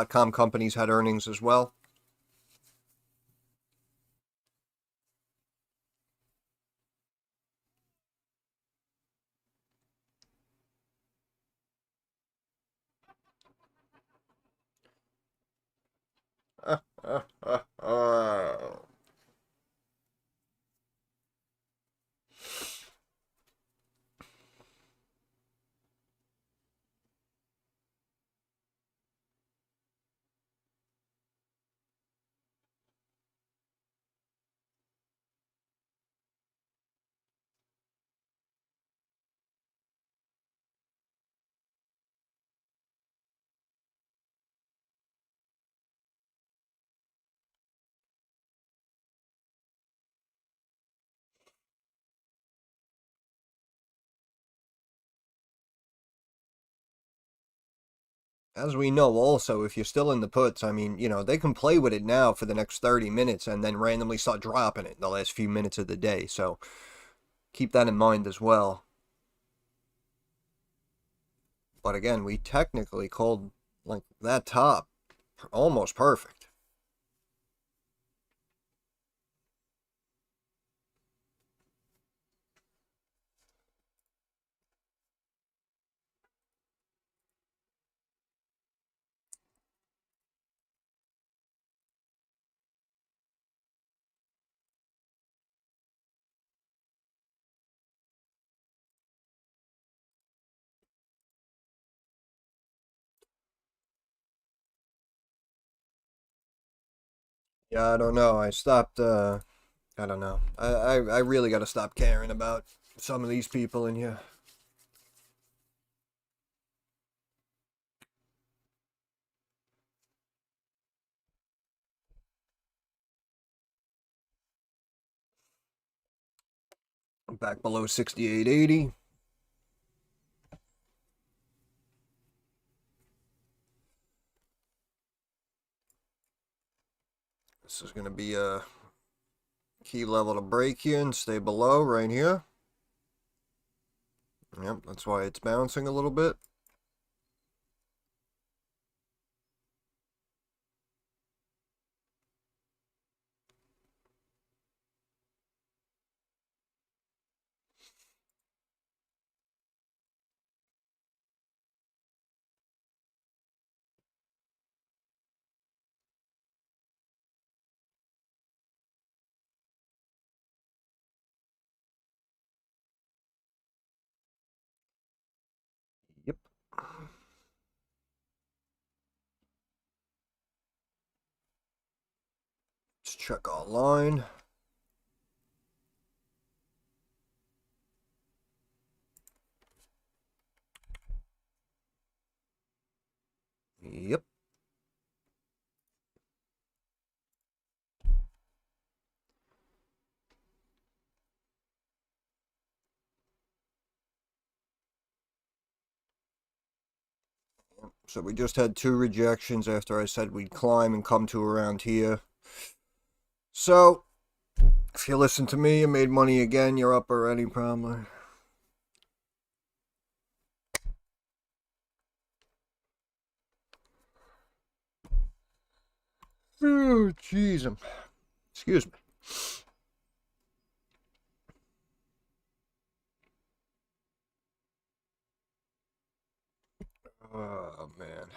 .com companies had earnings as well. As we know, also, if you're still in the puts, I mean, they can play with it now for the next 30 minutes and then randomly start dropping it in the last few minutes of the day. So keep that in mind as well. But again, we technically called like that top almost perfect. Yeah, I don't know. I stopped. I don't know. I really got to stop caring about some of these people in here. Back below 68.80. This is going to be a key level to break here and stay below right here. Yep, that's why it's bouncing a little bit. Yep. Let's check our line. Yep. So we just had two rejections after I said we'd climb and come to around here. So, if you listen to me, you made money again, you're up already probably. Oh, jeez. Excuse me. Oh, man.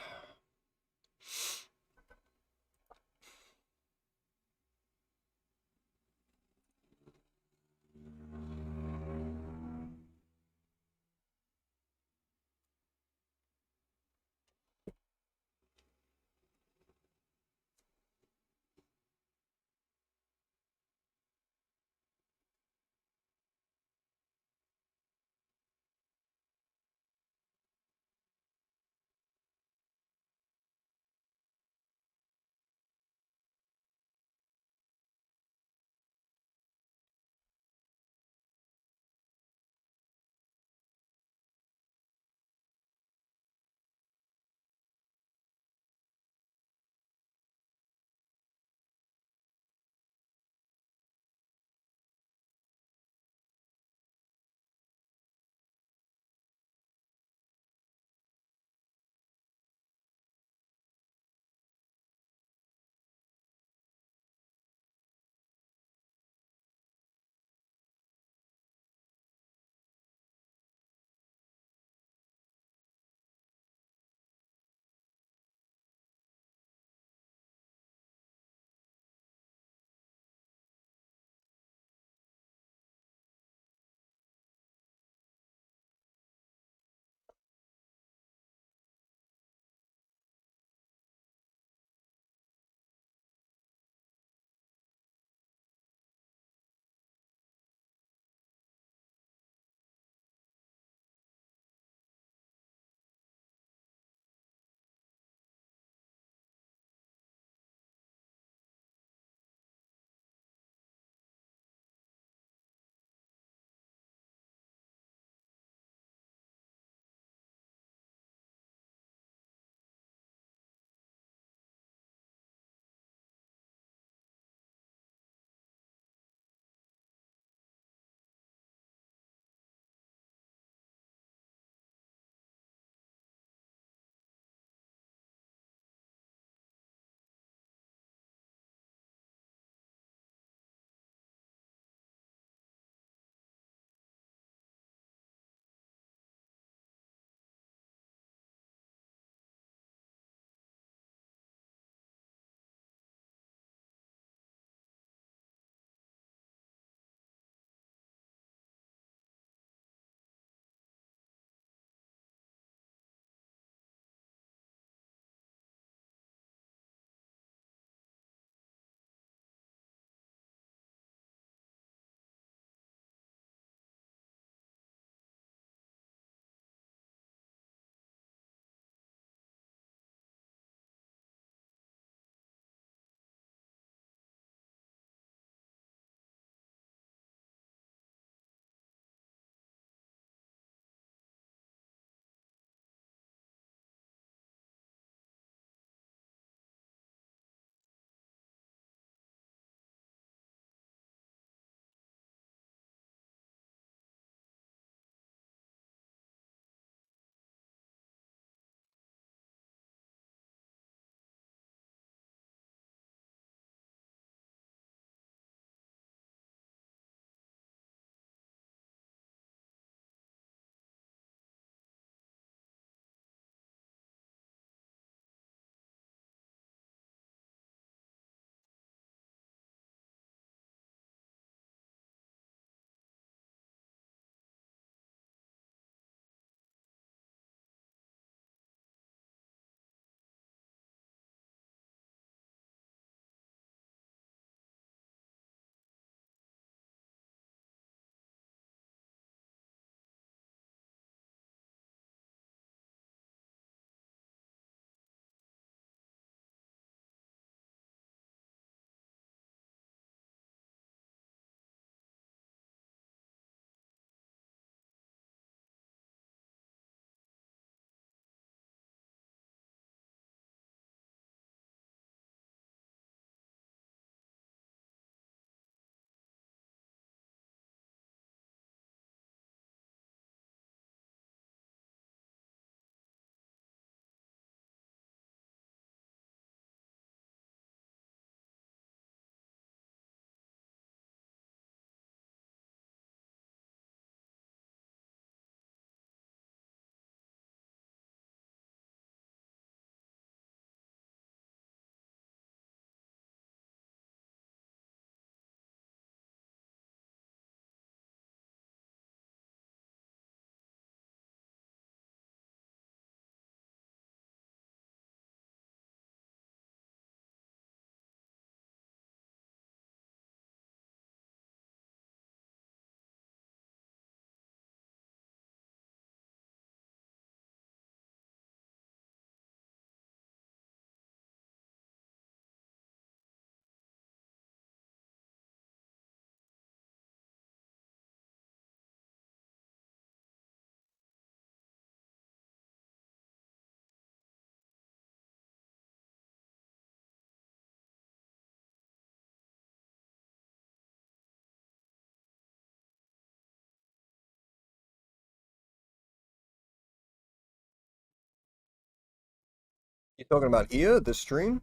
You talking about here, the stream?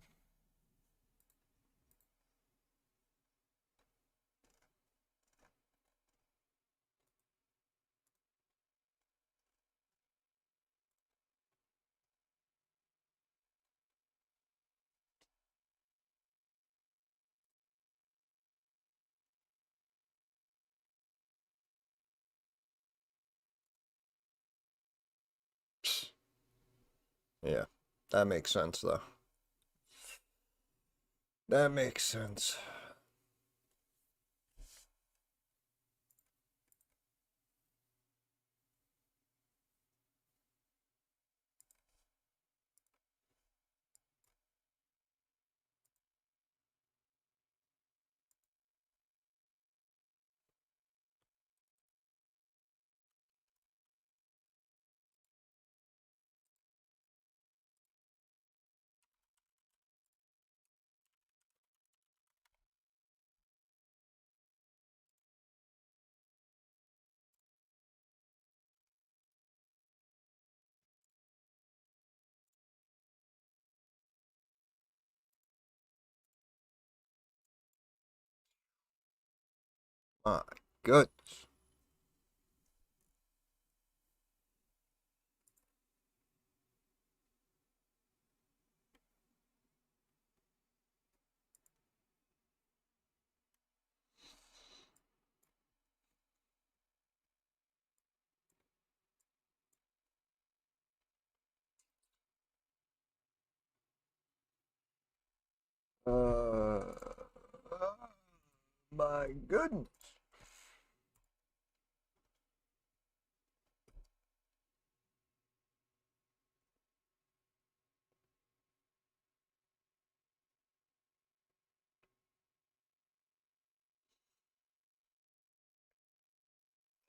Yeah, that makes sense though. That makes sense. My goodness. Uh, my goodness.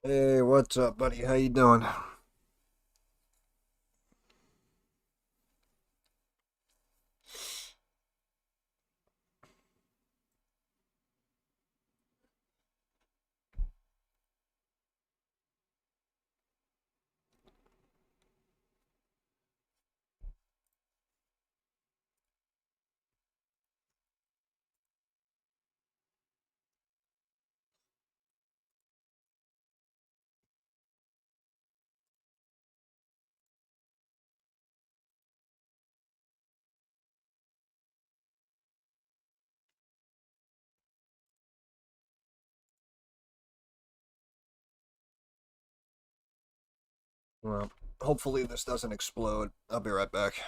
Hey, what's up, buddy? How you doing? Well, hopefully this doesn't explode. I'll be right back.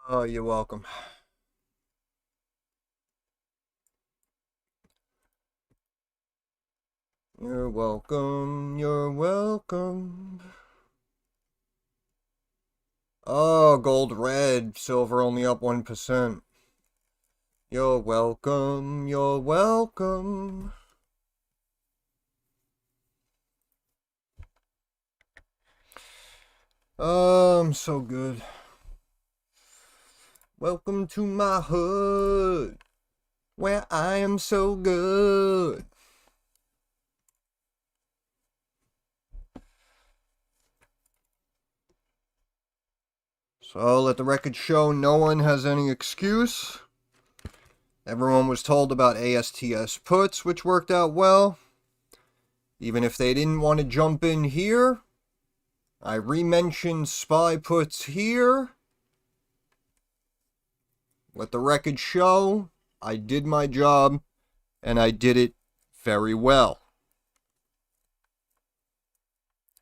Oh, you're welcome. You're welcome. You're welcome. Oh, gold red. Silver only up 1%. You're welcome. You're welcome. Oh, I'm so good. Welcome to my hood, where I am so good. So let the record show no one has any excuse. Everyone was told about ASTS puts, which worked out well. Even if they didn't want to jump in here, I re-mentioned SPY puts here. Let the record show I did my job, and I did it very well.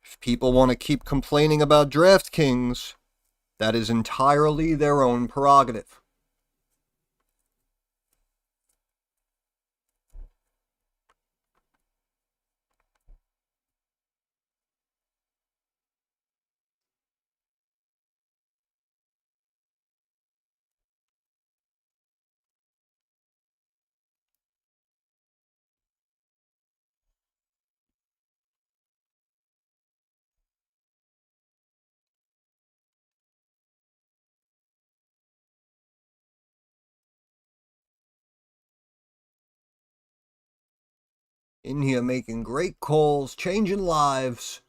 If people want to keep complaining about DraftKings, that is entirely their own prerogative. In here making great calls, changing lives.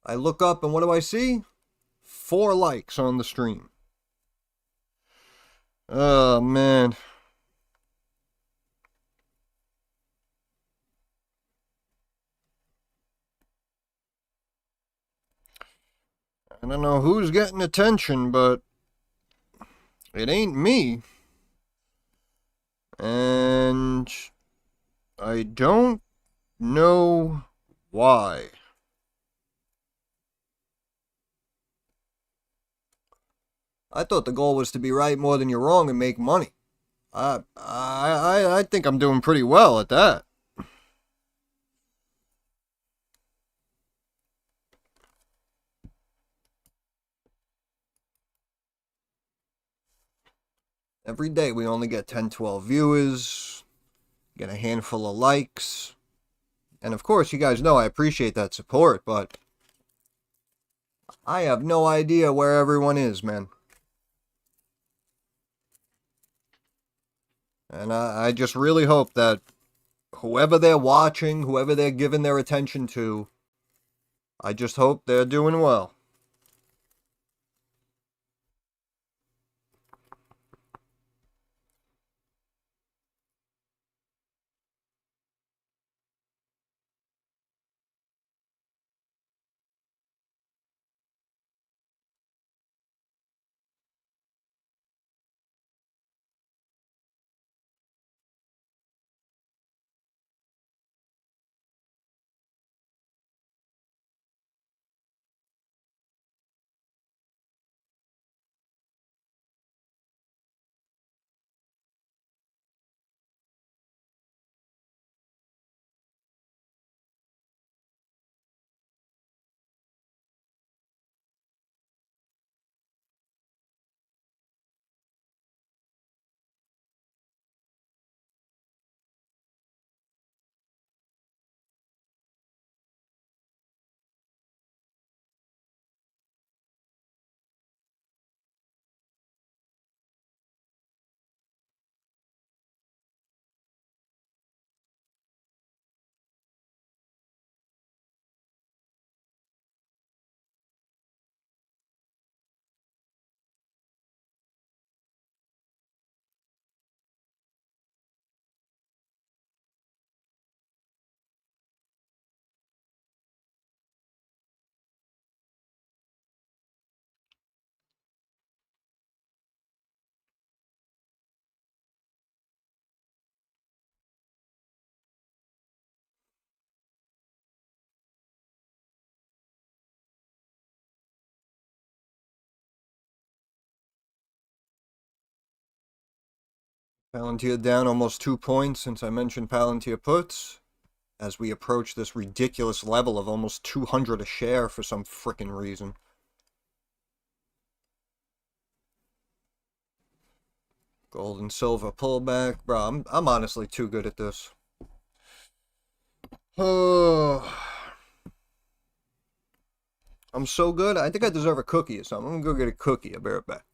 I look up and what do I see? 4 likes on the stream. Oh, man. I don't know who's getting attention, but it ain't me. And I don't know why. I thought the goal was to be right more than you're wrong and make money. I think I'm doing pretty well at that. Every day we only get 10, 12 viewers, get a handful of likes. And of course, you guys know I appreciate that support, but I have no idea where everyone is, man. And I just really hope that whoever they're watching, whoever they're giving their attention to, I just hope they're doing well. Palantir down almost 2 points since I mentioned Palantir puts, as we approach this ridiculous level of almost 200 a share for some frickin' reason. Gold and silver pullback. Bro, I'm honestly too good at this. Oh, I'm so good. I think I deserve a cookie or something. I'm gonna go get a cookie. I'll be right back.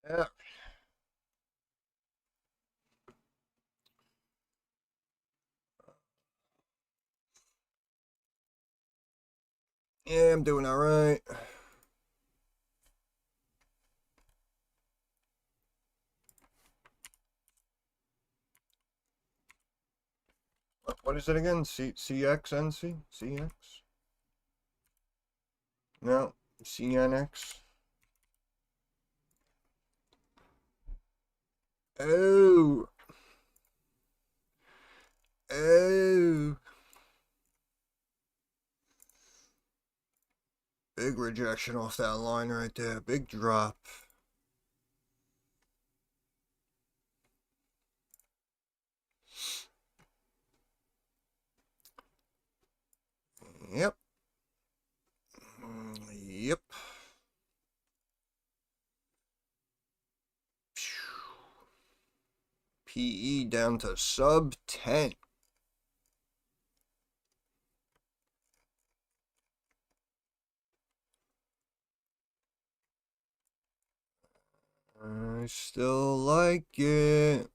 Yeah. Yeah, I'm doing all right. What is it again? CXNC? CX? No, CNX. Oh, oh. Big rejection off that line right there. Big drop. Yep. Yep. PE down to sub 10. I still like it.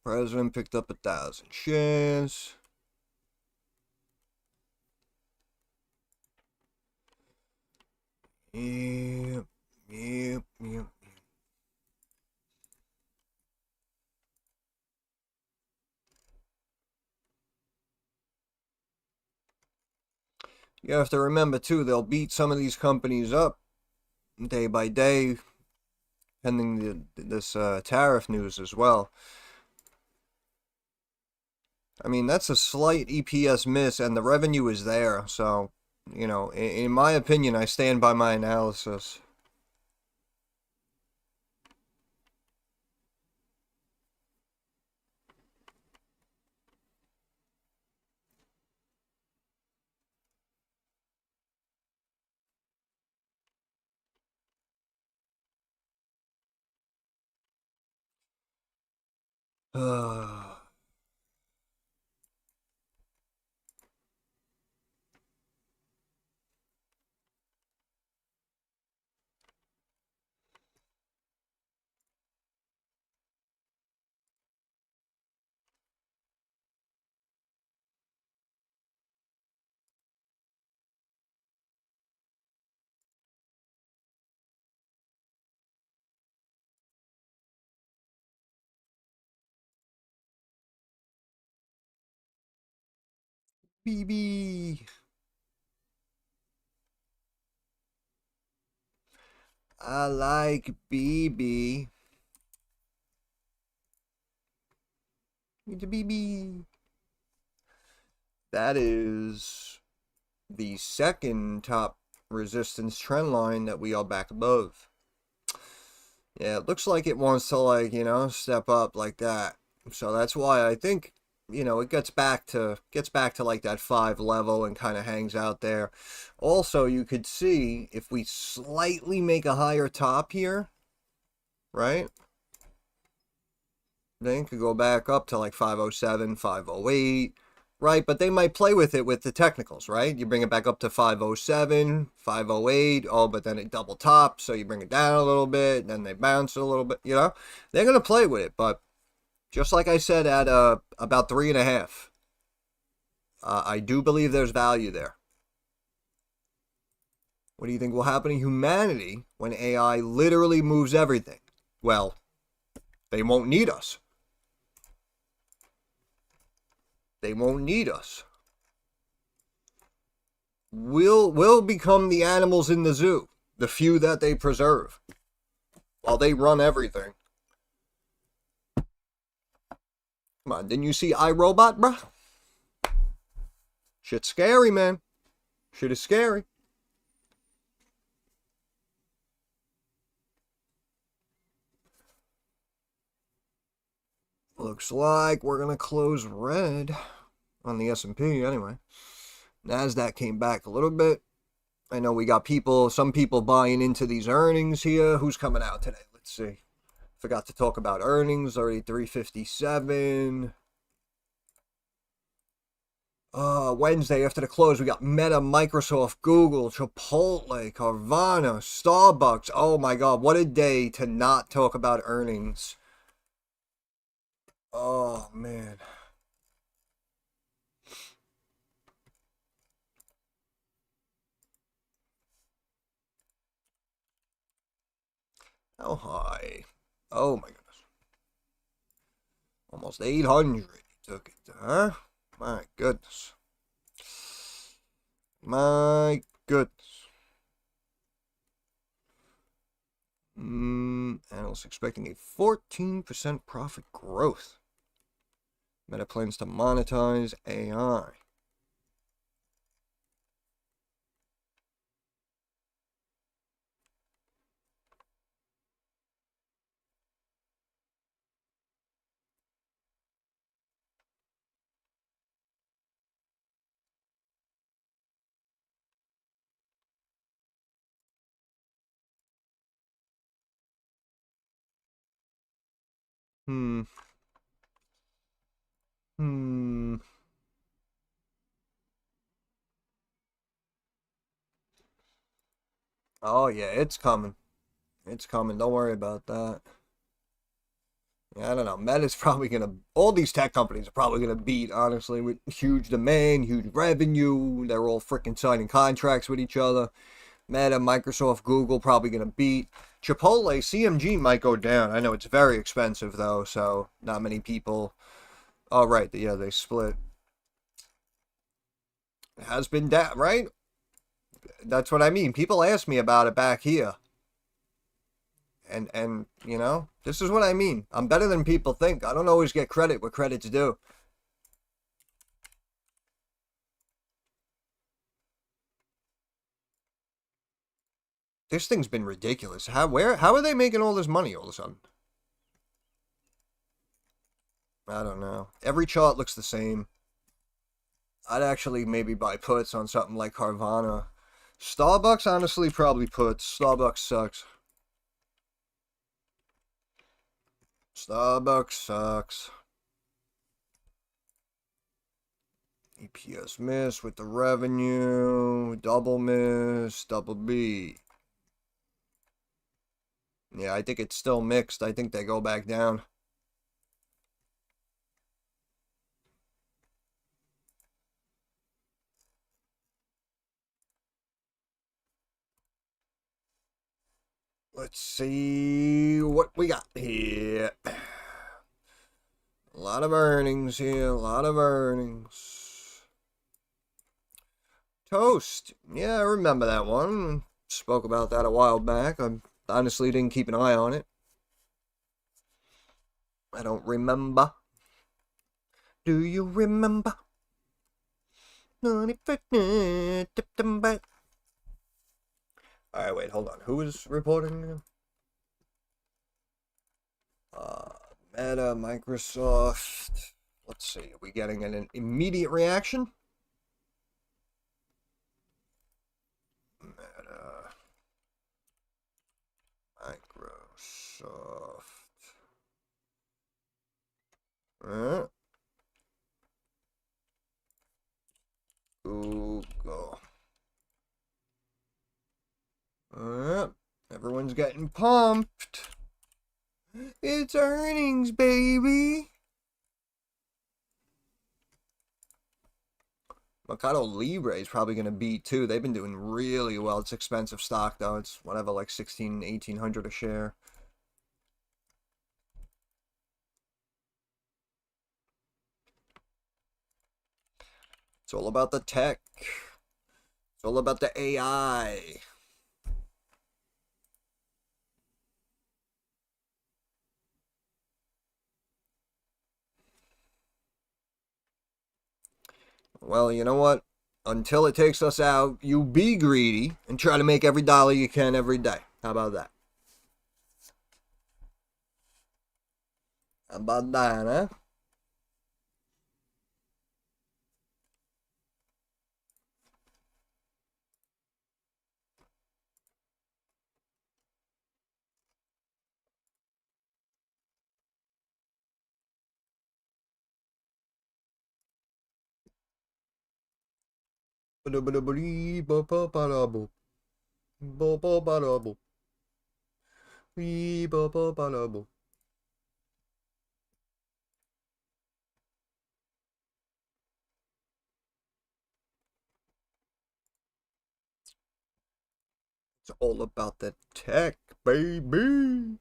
President picked up 1,000 shares. Yep, yep, yep. You have to remember too, they'll beat some of these companies up day by day, pending this tariff news as well. I mean, that's a slight EPS miss, and the revenue is there. So, you know, in my opinion, I stand by my analysis. BB. I like BB. It's a BB. That is the second top resistance trend line that we are back above. Yeah, it looks like it wants to, like, you know, step up like that. So that's why I think, you know, it gets back to like that 5 level and kind of hangs out there. Also, you could see if we slightly make a higher top here, right? Then it could go back up to like 507, 508, right? But they might play with it with the technicals, right? You bring it back up to 507, 508. Oh, but then it double tops, so you bring it down a little bit, then they bounce a little bit, you know? They're going to play with it, but just like I said at about 3.5, I do believe there's value there. What do you think will happen to humanity when AI literally moves everything? Well, they won't need us. They won't need us. We'll become the animals in the zoo, the few that they preserve, while they run everything. Come on, didn't you see iRobot, bruh? Shit's scary, man. Shit is scary. Looks like we're gonna close red on the S&P anyway. NASDAQ came back a little bit. I know we got some people buying into these earnings here. Who's coming out today? Let's see. Forgot to talk about earnings. Already 357. Wednesday after the close, we got Meta, Microsoft, Google, Chipotle, Carvana, Starbucks. Oh my God, what a day to not talk about earnings. Oh man. How high? Oh my goodness. Almost 800. Took it, huh? My goodness. My goodness. Analysts expecting a 14% profit growth. Meta plans to monetize AI. Hmm. Hmm. Oh yeah, it's coming. It's coming. Don't worry about that. Yeah, I don't know. Meta's probably gonna. All these tech companies are probably gonna beat, honestly, with huge demand, huge revenue. They're all freaking signing contracts with each other. Meta, Microsoft, Google probably gonna beat. Chipotle, CMG might go down. I know it's very expensive though, so not many people. Oh right, yeah, they split. It has been down, right? That's what I mean. People ask me about it back here. And you know, this is what I mean. I'm better than people think. I don't always get credit where credit's due. This thing's been ridiculous. How are they making all this money all of a sudden? I don't know. Every chart looks the same. I'd actually maybe buy puts on something like Carvana. Starbucks, honestly, probably puts. Starbucks sucks. Starbucks sucks. EPS miss with the revenue. Double miss. Double B. Yeah, I think it's still mixed. I think they go back down. Let's see what we got here. A lot of earnings here. A lot of earnings. Toast. Yeah, I remember that one. Spoke about that a while back. I honestly didn't keep an eye on it. I don't remember. Do you remember? Alright, wait, hold on. Who is reporting? Uh, Meta, Microsoft. Let's see. Are we getting an immediate reaction? Meta, Microsoft. Google. Everyone's getting pumped. It's earnings, baby. Mercado Libre is probably going to beat too. They've been doing really well. It's expensive stock though. It's whatever, like 1800 a share. It's all about the tech. It's all about the AI. Well, you know what? Until it takes us out, you be greedy and try to make every dollar you can every day. How about that? How about that, huh? It's all about the tech, baby.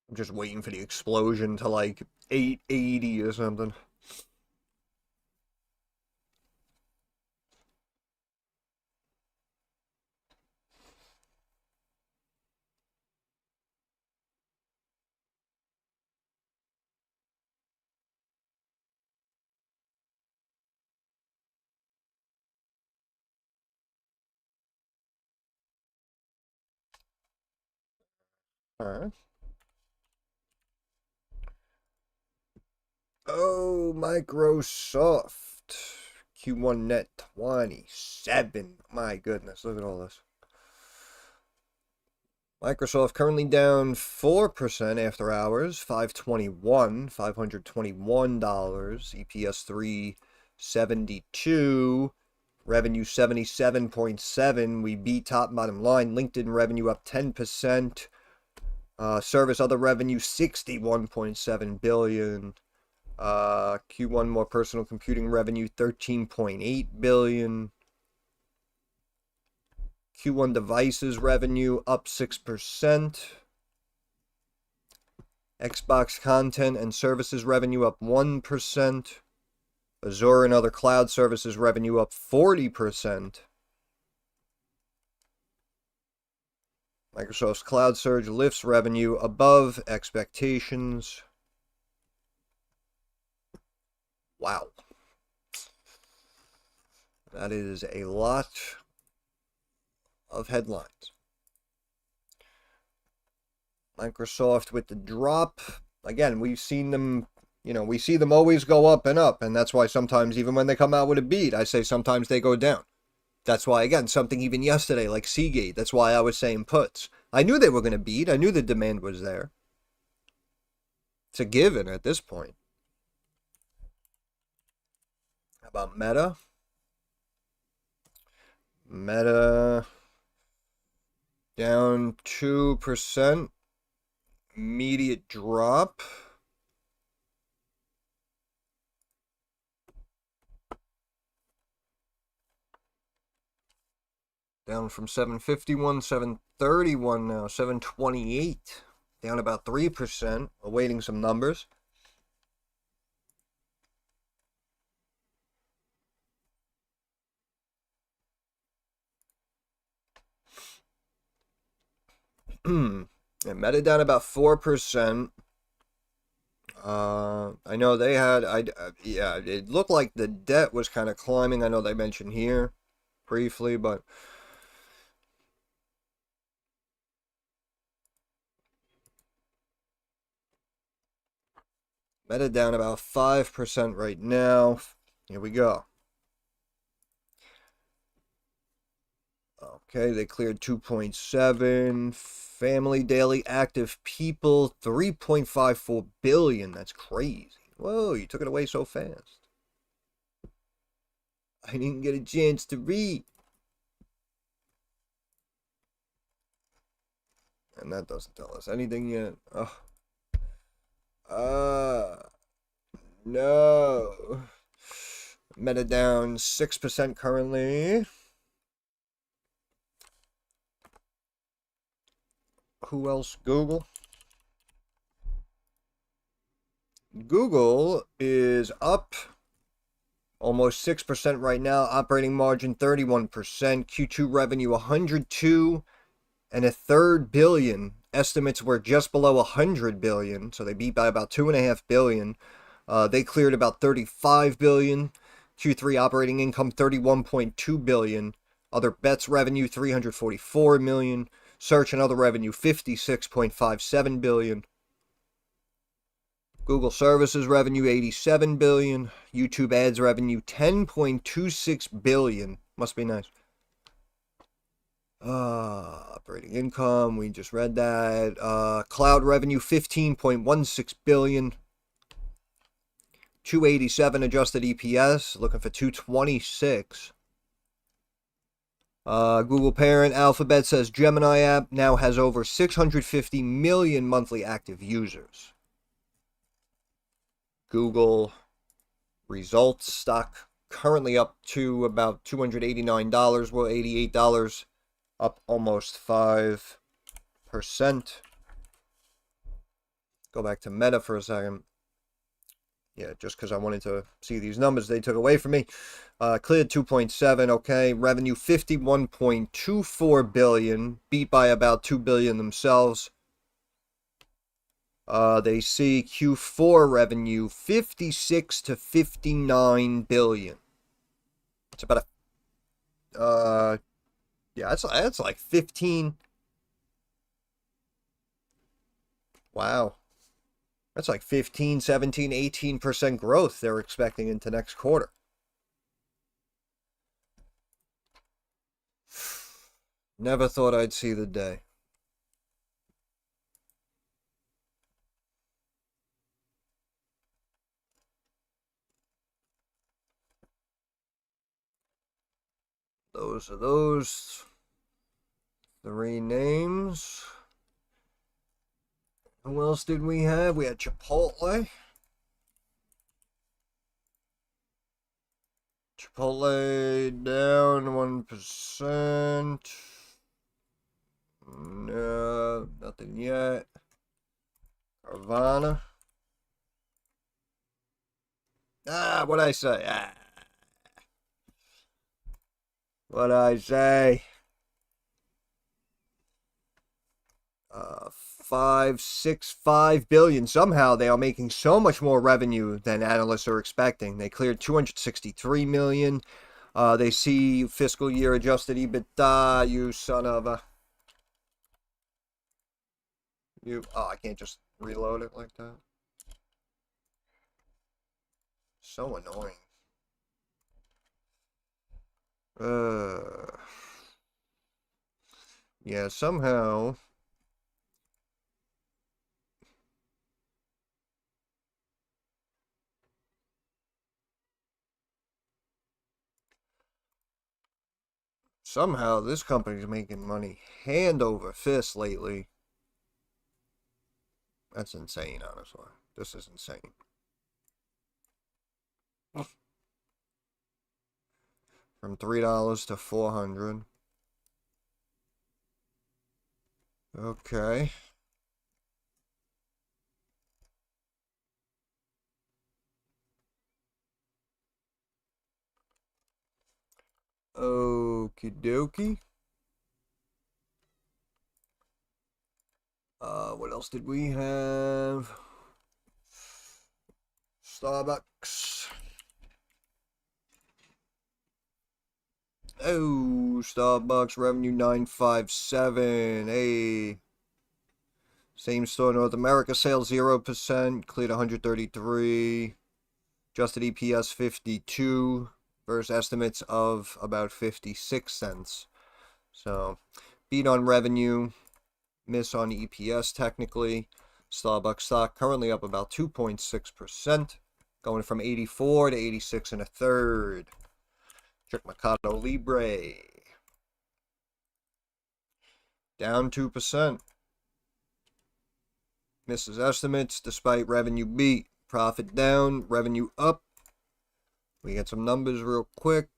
I'm just waiting for the explosion to like 880 or something. Alright. Oh, Microsoft. Q1 net 27. My goodness, look at all this. Microsoft currently down 4% after hours, 521, $521, EPS 372, revenue 77.7. We beat top and bottom line. LinkedIn revenue up 10%. Service other revenue 61.7 billion. Q1 more personal computing revenue 13.8 billion. Q1 devices revenue up 6%. Xbox content and services revenue up 1%. Azure and other cloud services revenue up 40%. Microsoft's cloud surge lifts revenue above expectations. Wow. That is a lot of headlines. Microsoft with the drop. Again, we've seen them, we see them always go up, and that's why sometimes, even when they come out with a beat, I say sometimes they go down. That's why, again, something even yesterday, like Seagate, that's why I was saying puts. I knew they were going to beat. I knew the demand was there. It's a given at this point. How about Meta? Meta down 2%. Immediate drop. Down from 751, 731 now, 728. Down about 3%. Awaiting some numbers. And Meta down about 4%. I know they had, yeah, it looked like the debt was kind of climbing. I know they mentioned here briefly, but Meta down about 5% right now. Here we go. Okay, they cleared 2.7. Family daily active people, 3.54 billion. That's crazy. Whoa, you took it away so fast. I didn't get a chance to read. And that doesn't tell us anything yet. No. Meta down 6% currently. Who else? Google. Google is up almost 6% right now. Operating margin 31%. Q2 revenue 102 and a third billion. Estimates were just below 100 billion, so they beat by about 2.5 billion. They cleared about 35 billion. Q3 operating income 31.2 billion. Other bets revenue 344 million. Search and other revenue 56.57 billion. Google services revenue 87 billion. YouTube ads revenue 10.26 billion. Must be nice. Operating income, we just read that. Cloud revenue, 15.16 billion. 287 adjusted EPS, looking for 226. Google parent Alphabet says Gemini app now has over 650 million monthly active users. Google results, stock currently up to about $289, well, $88, up almost 5%. Go back to Meta for a second. Yeah, just because I wanted to see these numbers they took away from me. Cleared 2.7, okay. Revenue 51.24 billion, beat by about 2 billion themselves. They see Q4 revenue 56 to 59 billion. It's about a yeah, that's like 15. Wow. That's like 15, 17, 18% growth they're expecting into next quarter. Never thought I'd see the day. Those are those 3 names. Who else did we have? We had Chipotle. Chipotle down 1%. No, nothing yet. Carvana. What'd I say? What'd I say? 565 billion. Somehow they are making so much more revenue than analysts are expecting. They cleared 263 million. They see fiscal year adjusted EBITDA. You son of a. I can't just reload it like that. So annoying. Yeah, somehow. Somehow this company's making money hand over fist lately. That's insane, honestly. This is insane. From $3 to 400. Okay. Okie dokie. What else did we have? Starbucks. Oh, Starbucks revenue 957. Hey. Same store North America sales 0%. Cleared 133. Adjusted EPS 52 versus estimates of about 56 cents. So, beat on revenue, miss on EPS technically. Starbucks stock currently up about 2.6%, going from 84 to 86 and a third. Check Mercado Libre. Down 2%. Misses estimates despite revenue beat. Profit down, revenue up. We get some numbers real quick.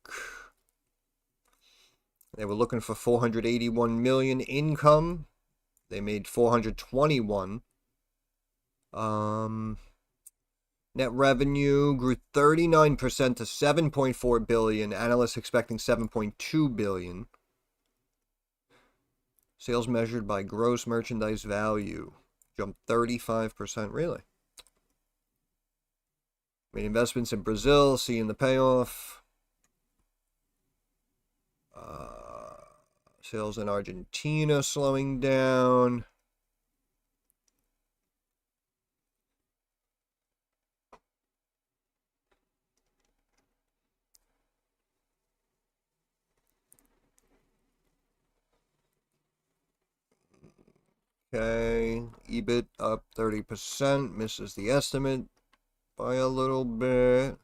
They were looking for 481 million income. They made 421. Net revenue grew 39% to 7.4 billion. Analysts expecting 7.2 billion. Sales measured by gross merchandise value jumped 35%. Really? Made investments in Brazil, seeing the payoff. Sales in Argentina slowing down. Okay, EBIT up 30%, misses the estimate by a little bit.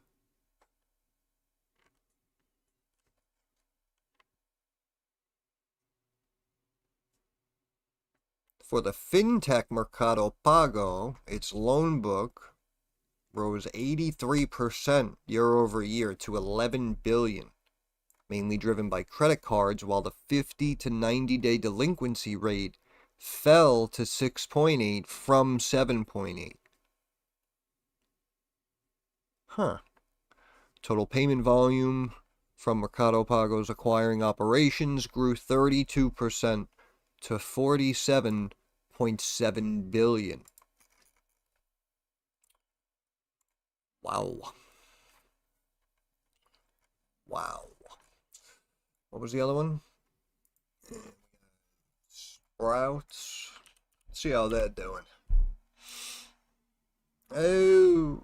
For the fintech Mercado Pago, its loan book rose 83% year over year to 11 billion, mainly driven by credit cards, while the 50 to 90-day delinquency rate fell to 6.8 from 7.8. Huh. Total payment volume from Mercado Pago's acquiring operations grew 32% to 47.7 billion. Wow. Wow. What was the other one? Sprouts. Let's see how they're doing. Oh.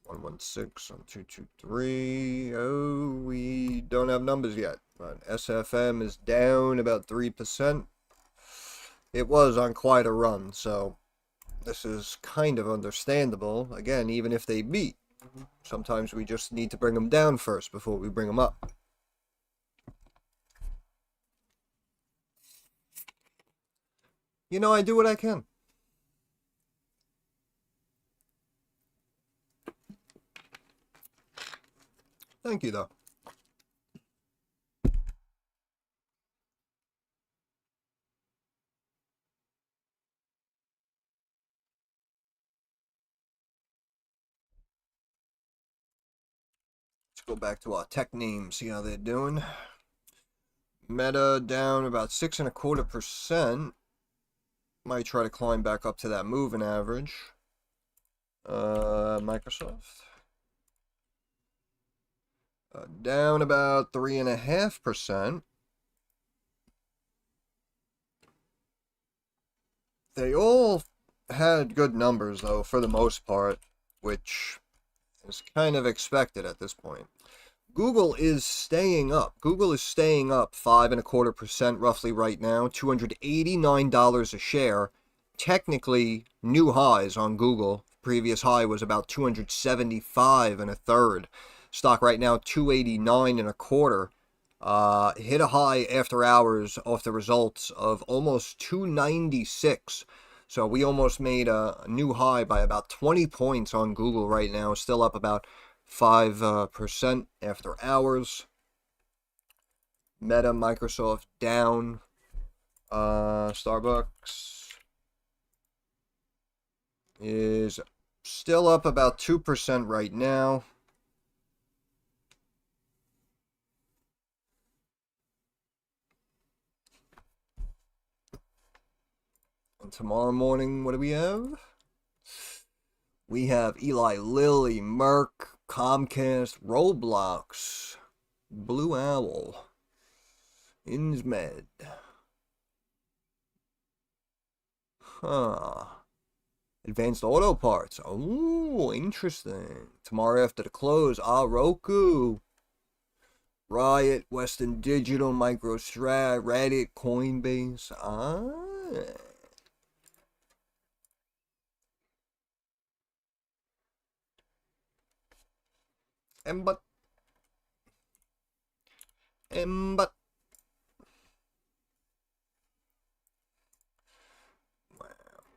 116 on 223. Oh, we don't have numbers yet. But SFM is down about 3%. It was on quite a run, so this is kind of understandable. Again, even if they beat, sometimes we just need to bring them down first before we bring them up. You know, I do what I can. Thank you, though. Let's go back to our tech names, see how they're doing. Meta down about 6.25%. Might try to climb back up to that moving average. Microsoft down about 3.5%. They all had good numbers though, for the most part, which is kind of expected at this point. Google is staying up. Google is staying up 5.25% roughly right now, $289 a share. Technically, new highs on Google. Previous high was about 275 and a third. Stock right now 289 and a quarter. Hit a high after hours off the results of almost 296. So we almost made a new high by about 20 points on Google right now. Still up about 5% after hours. Meta, Microsoft down. Starbucks is still up about 2% right now. And tomorrow morning, what do we have? We have Eli Lilly, Merck, Comcast, Roblox, Blue Owl, Insmed. Huh. Advanced Auto Parts. Oh, interesting. Tomorrow after the close, Roku, Riot, Western Digital, MicroStrat, Reddit, Coinbase. But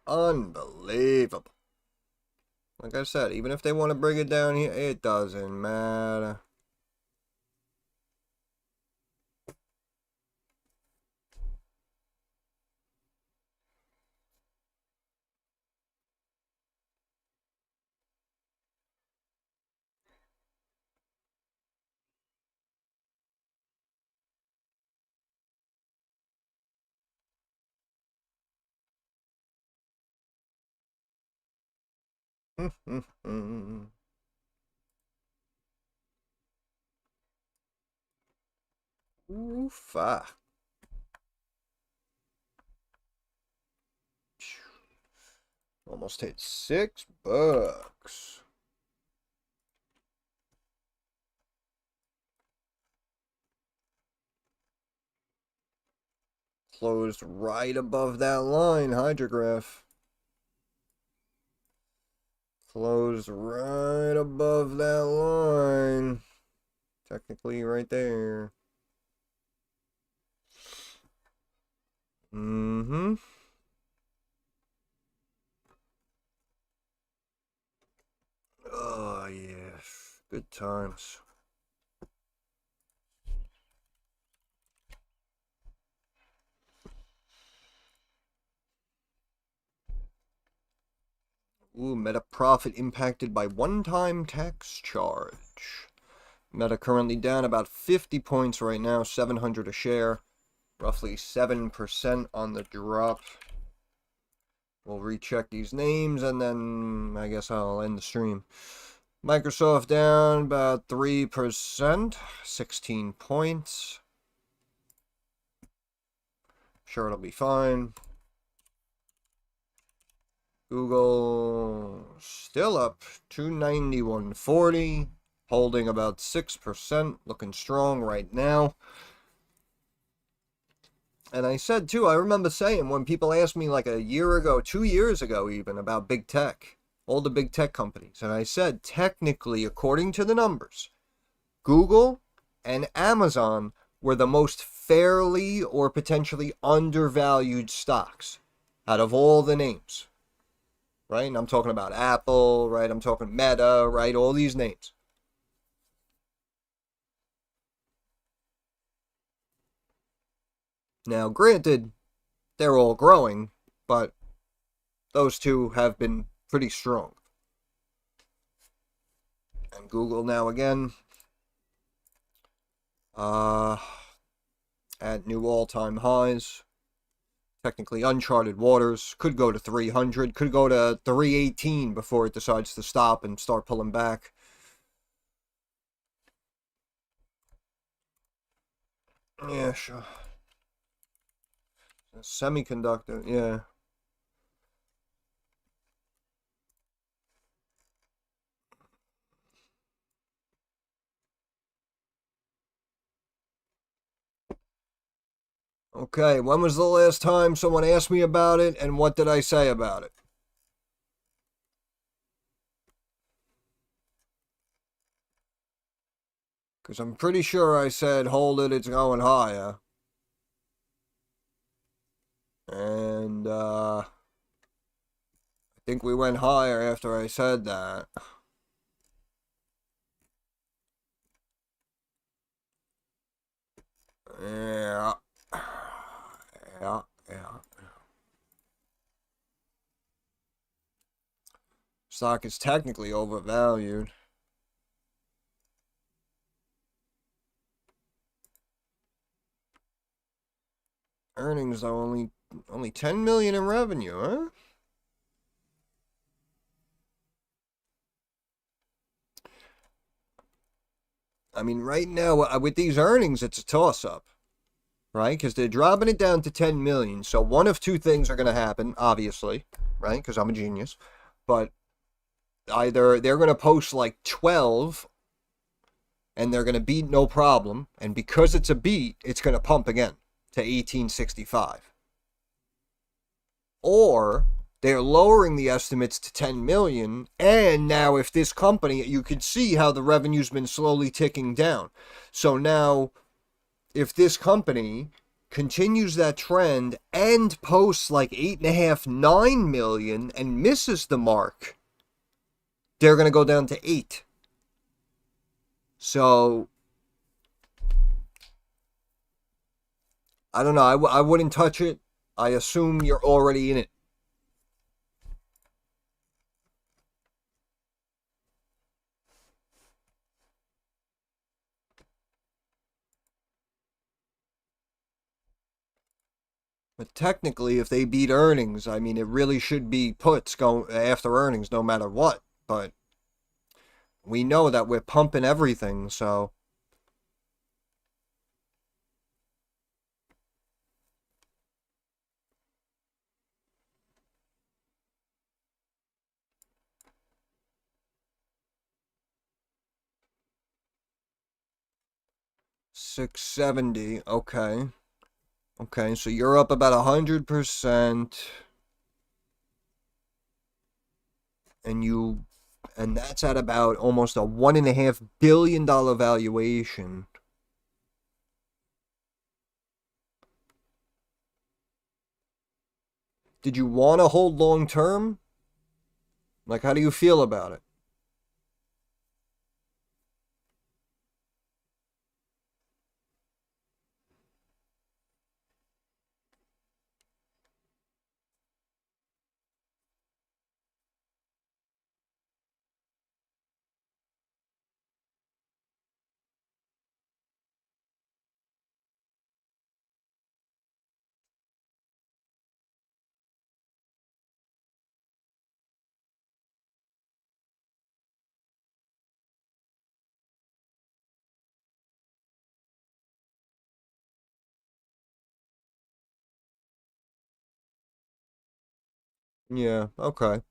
unbelievable. Like I said, even if they want to bring it down here, it doesn't matter. Oofa. Almost hit $6. closed right above that line, HGRAF. Closed right above that line. Technically right there. Mm-hmm. Oh, yeah. Good times. Ooh, Meta profit impacted by one-time tax charge. Meta currently down about 50 points right now, 700 a share. Roughly 7% on the drop. We'll recheck these names and then I guess I'll end the stream. Microsoft down about 3%, 16 points. Sure, it'll be fine. Google still up 291.40, holding about 6%, looking strong right now. And I said too, I remember saying when people asked me like a year ago, 2 years ago even, about big tech, all the big tech companies, and I said technically, according to the numbers, Google and Amazon were the most fairly or potentially undervalued stocks out of all the names. Right? And I'm talking about Apple, right? I'm talking Meta, right? All these names. Now, granted, they're all growing, but those two have been pretty strong. And Google now again at new all-time highs. Technically uncharted waters. Could go to 300. Could go to 318 before it decides to stop and start pulling back. Yeah, sure. Semiconductor, yeah. Okay, when was the last time someone asked me about it, and what did I say about it? Because I'm pretty sure I said, hold it, it's going higher. And, I think we went higher after I said that. Yeah. Yeah. Stock is technically overvalued. Earnings though only 10 million in revenue, huh? I mean, right now with these earnings, it's a toss-up, right? Because they're dropping it down to 10 million. So one of two things are going to happen, obviously, right? Because I'm a genius. But either they're going to post like 12 and they're going to beat no problem. And because it's a beat, it's going to pump again to 1865. Or they're lowering the estimates to 10 million. And now if this company, you can see how the revenue's been slowly ticking down. So now if this company continues that trend and posts like 8.5, 9 million and misses the mark, they're going to go down to 8. So I don't know. I wouldn't touch it. I assume you're already in it. But technically, if they beat earnings, I mean, it really should be puts go after earnings no matter what. But we know that we're pumping everything, so 670. Okay. Okay, so you're up about 100%, and that's at about almost a $1.5 billion valuation. Did you want to hold long term? Like, how do you feel about it? Yeah, okay.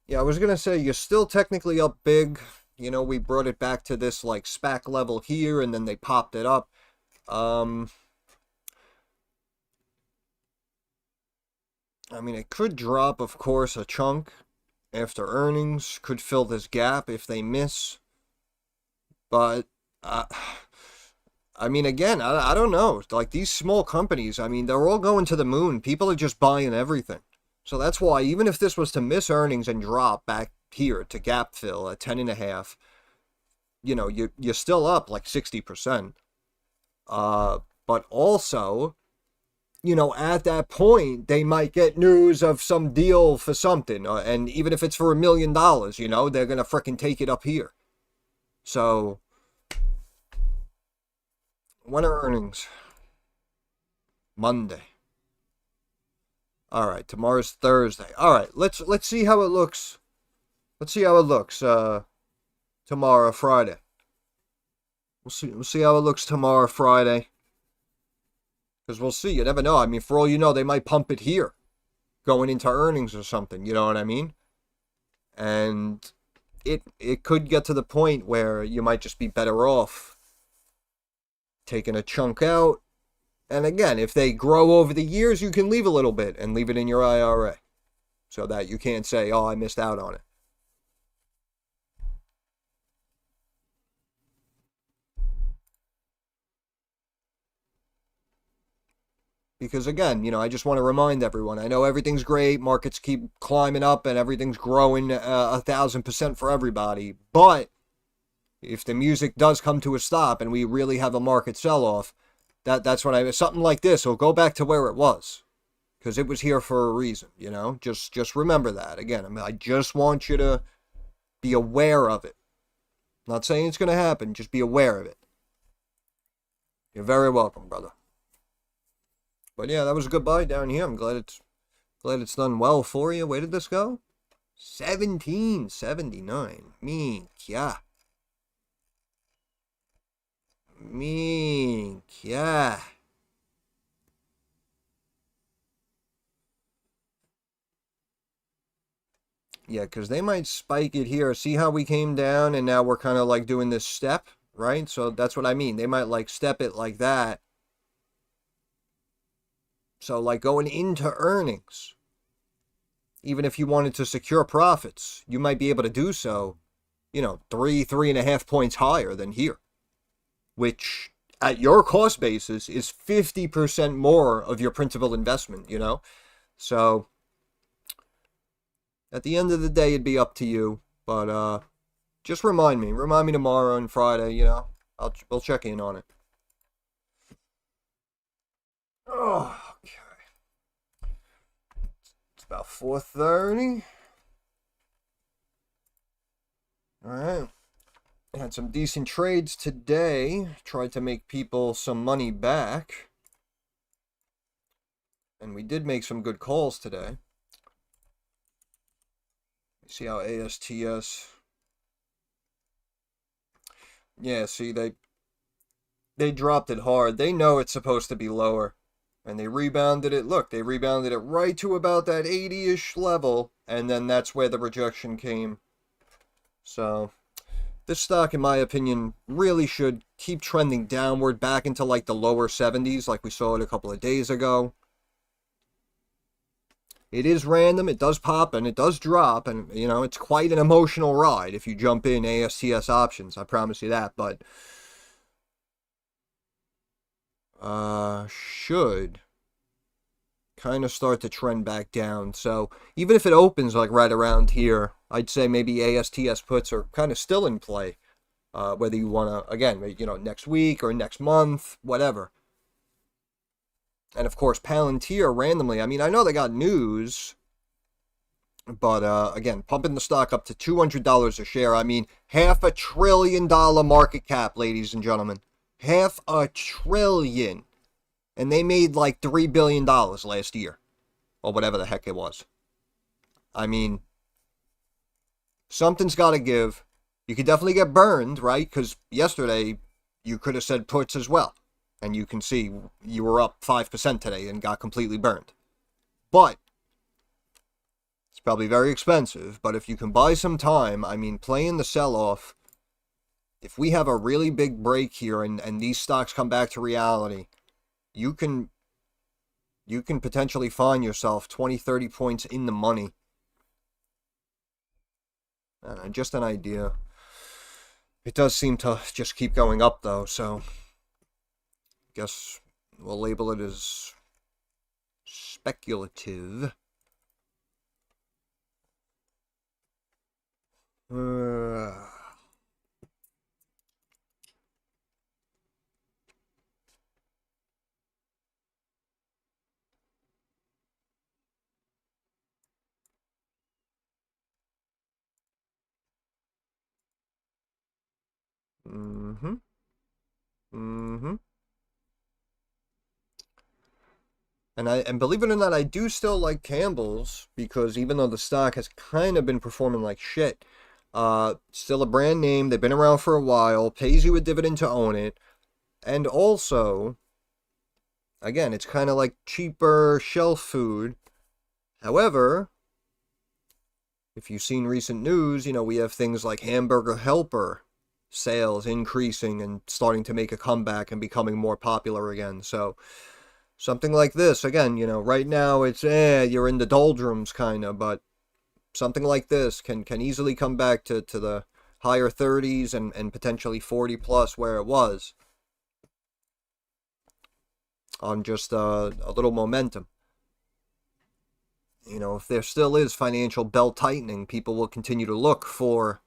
Yeah, I was gonna say you're still technically up big. We brought it back to this like SPAC level here, and then they popped it up. Um, I mean, it could drop, of course, a chunk after earnings. Could fill this gap if they miss, but uh, I mean, again, I don't know. Like these small companies, I mean, they're all going to the moon. People are just buying everything. So that's why even if this was to miss earnings and drop back here to gap fill at 10.5, you're still up like 60%. But also, at that point, they might get news of some deal for something, and even if it's for $1 million, they're gonna frickin' take it up here. So, when are earnings? Monday. All right, tomorrow's Thursday. All right, let's see how it looks. Let's see how it looks. Tomorrow, Friday. We'll see how it looks tomorrow, Friday. Because we'll see. You never know. I mean, for all you know, they might pump it here, going into earnings or something. You know what I mean? And it could get to the point where you might just be better off taking a chunk out. And again, if they grow over the years, you can leave a little bit and leave it in your IRA so that you can't say, oh, I missed out on it. Because again, I just want to remind everyone, I know everything's great, markets keep climbing up and everything's growing 1,000% for everybody. But if the music does come to a stop and we really have a market sell-off, that's when something like this will go back to where it was. Because it was here for a reason, Just remember that. Again, I mean, I just want you to be aware of it. I'm not saying it's going to happen, just be aware of it. You're very welcome, brother. But yeah, that was a good buy down here. I'm glad it's done well for you. Where did this go? 1779. Yeah. Yeah. Yeah, because they might spike it here. See how we came down and now we're kind of like doing this step, right? So that's what I mean. They might like step it like that. So like going into earnings, even if you wanted to secure profits, you might be able to do so, 3.5 points higher than here, which at your cost basis is 50% more of your principal investment, So at the end of the day, it'd be up to you. But just remind me tomorrow and Friday, we'll check in on it. Oh, okay. It's about 4:30. All right. Had some decent trades today. Tried to make people some money back. And we did make some good calls today. See how ASTS. Yeah, see, they dropped it hard. They know it's supposed to be lower. And they rebounded it. Look, they rebounded it right to about that 80-ish level. And then that's where the rejection came. So This stock, in my opinion, really should keep trending downward back into like the lower 70s like we saw it a couple of days ago. It is random, it does pop and it does drop, and you know, it's quite an emotional ride if you jump in ASTS options, I promise you that, but should kind of start to trend back down. So even if it opens like right around here, I'd say maybe ASTS puts are kind of still in play. Whether you want to, again, you know, next week or next month, whatever. And of course, Palantir randomly. I mean, I know they got news, but again, pumping the stock up to $200 a share. I mean, $500 billion market cap, ladies and gentlemen. $500 billion. And they made like $3 billion last year. Or whatever the heck it was. I mean, something's got to give. You could definitely get burned, right? Because yesterday, you could have said puts as well. And you can see you were up 5% today and got completely burned. But it's probably very expensive. But if you can buy some time, I mean, playing the sell-off, if we have a really big break here and these stocks come back to reality, you can potentially find yourself 20, 30 points in the money. Just an idea. It does seem to just keep going up, though, so guess we'll label it as speculative. Mm-hmm. Mm-hmm. And believe it or not, I do still like Campbell's, because even though the stock has kind of been performing like shit, still a brand name. They've been around for a while. Pays you a dividend to own it. And also, again, it's kind of like cheaper shelf food. However, if you've seen recent news, you know, we have things like Hamburger Helper sales increasing and starting to make a comeback and becoming more popular again. So something like this, again, you know, right now it's, you're in the doldrums kind of, but something like this can easily come back to the higher 30s and potentially 40 plus where it was on just a little momentum. You know, if there still is financial belt tightening, people will continue to look for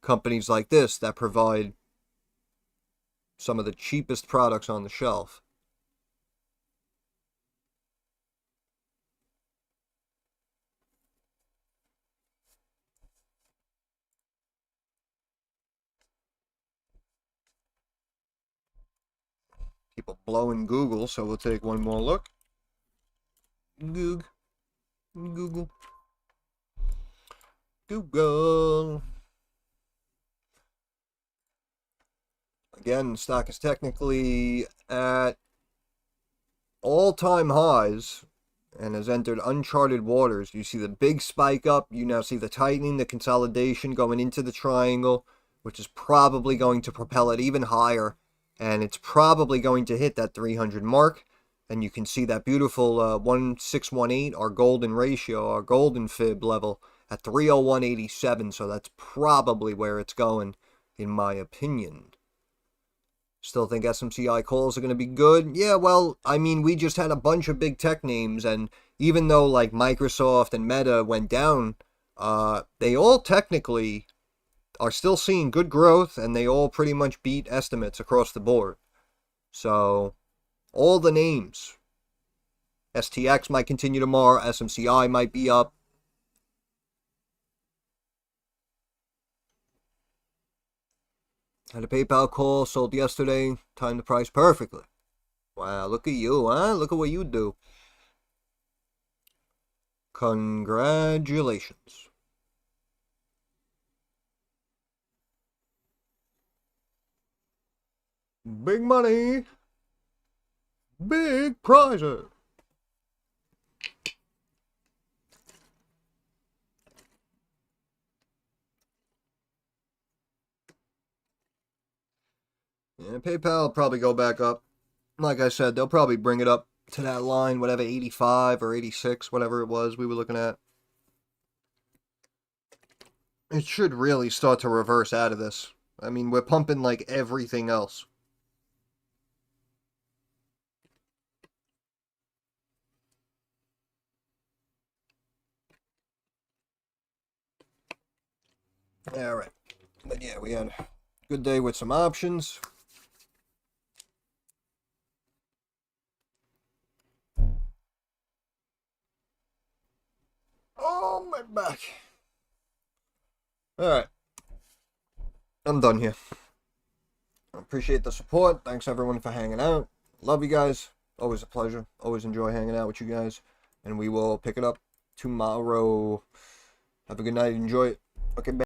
companies like this that provide some of the cheapest products on the shelf. People blowing Google, so we'll take one more look. Google. Again, stock is technically at all-time highs and has entered uncharted waters. You see the big spike up. You now see the tightening, the consolidation going into the triangle, which is probably going to propel it even higher. And it's probably going to hit that 300 mark. And you can see that beautiful 1618, our golden ratio, our golden fib level at 301.87. So that's probably where it's going, in my opinion. Still think SMCI calls are going to be good? Yeah, well, I mean, we just had a bunch of big tech names, and even though, like, Microsoft and Meta went down, they all technically are still seeing good growth, and they all pretty much beat estimates across the board. So, all the names. STX might continue tomorrow, SMCI might be up. Had a PayPal call, sold yesterday, timed the price perfectly. Wow, look at you, huh? Look at what you do. Congratulations. Big money. Big prizes. Yeah, PayPal will probably go back up. Like I said, they'll probably bring it up to that line, whatever, 85 or 86, whatever it was we were looking at. It should really start to reverse out of this. I mean, we're pumping like everything else. Alright. But yeah, we had a good day with some options. Oh, my back. Alright. I'm done here. I appreciate the support. Thanks everyone for hanging out. Love you guys. Always a pleasure. Always enjoy hanging out with you guys. And we will pick it up tomorrow. Have a good night. Enjoy it. Okay, bye.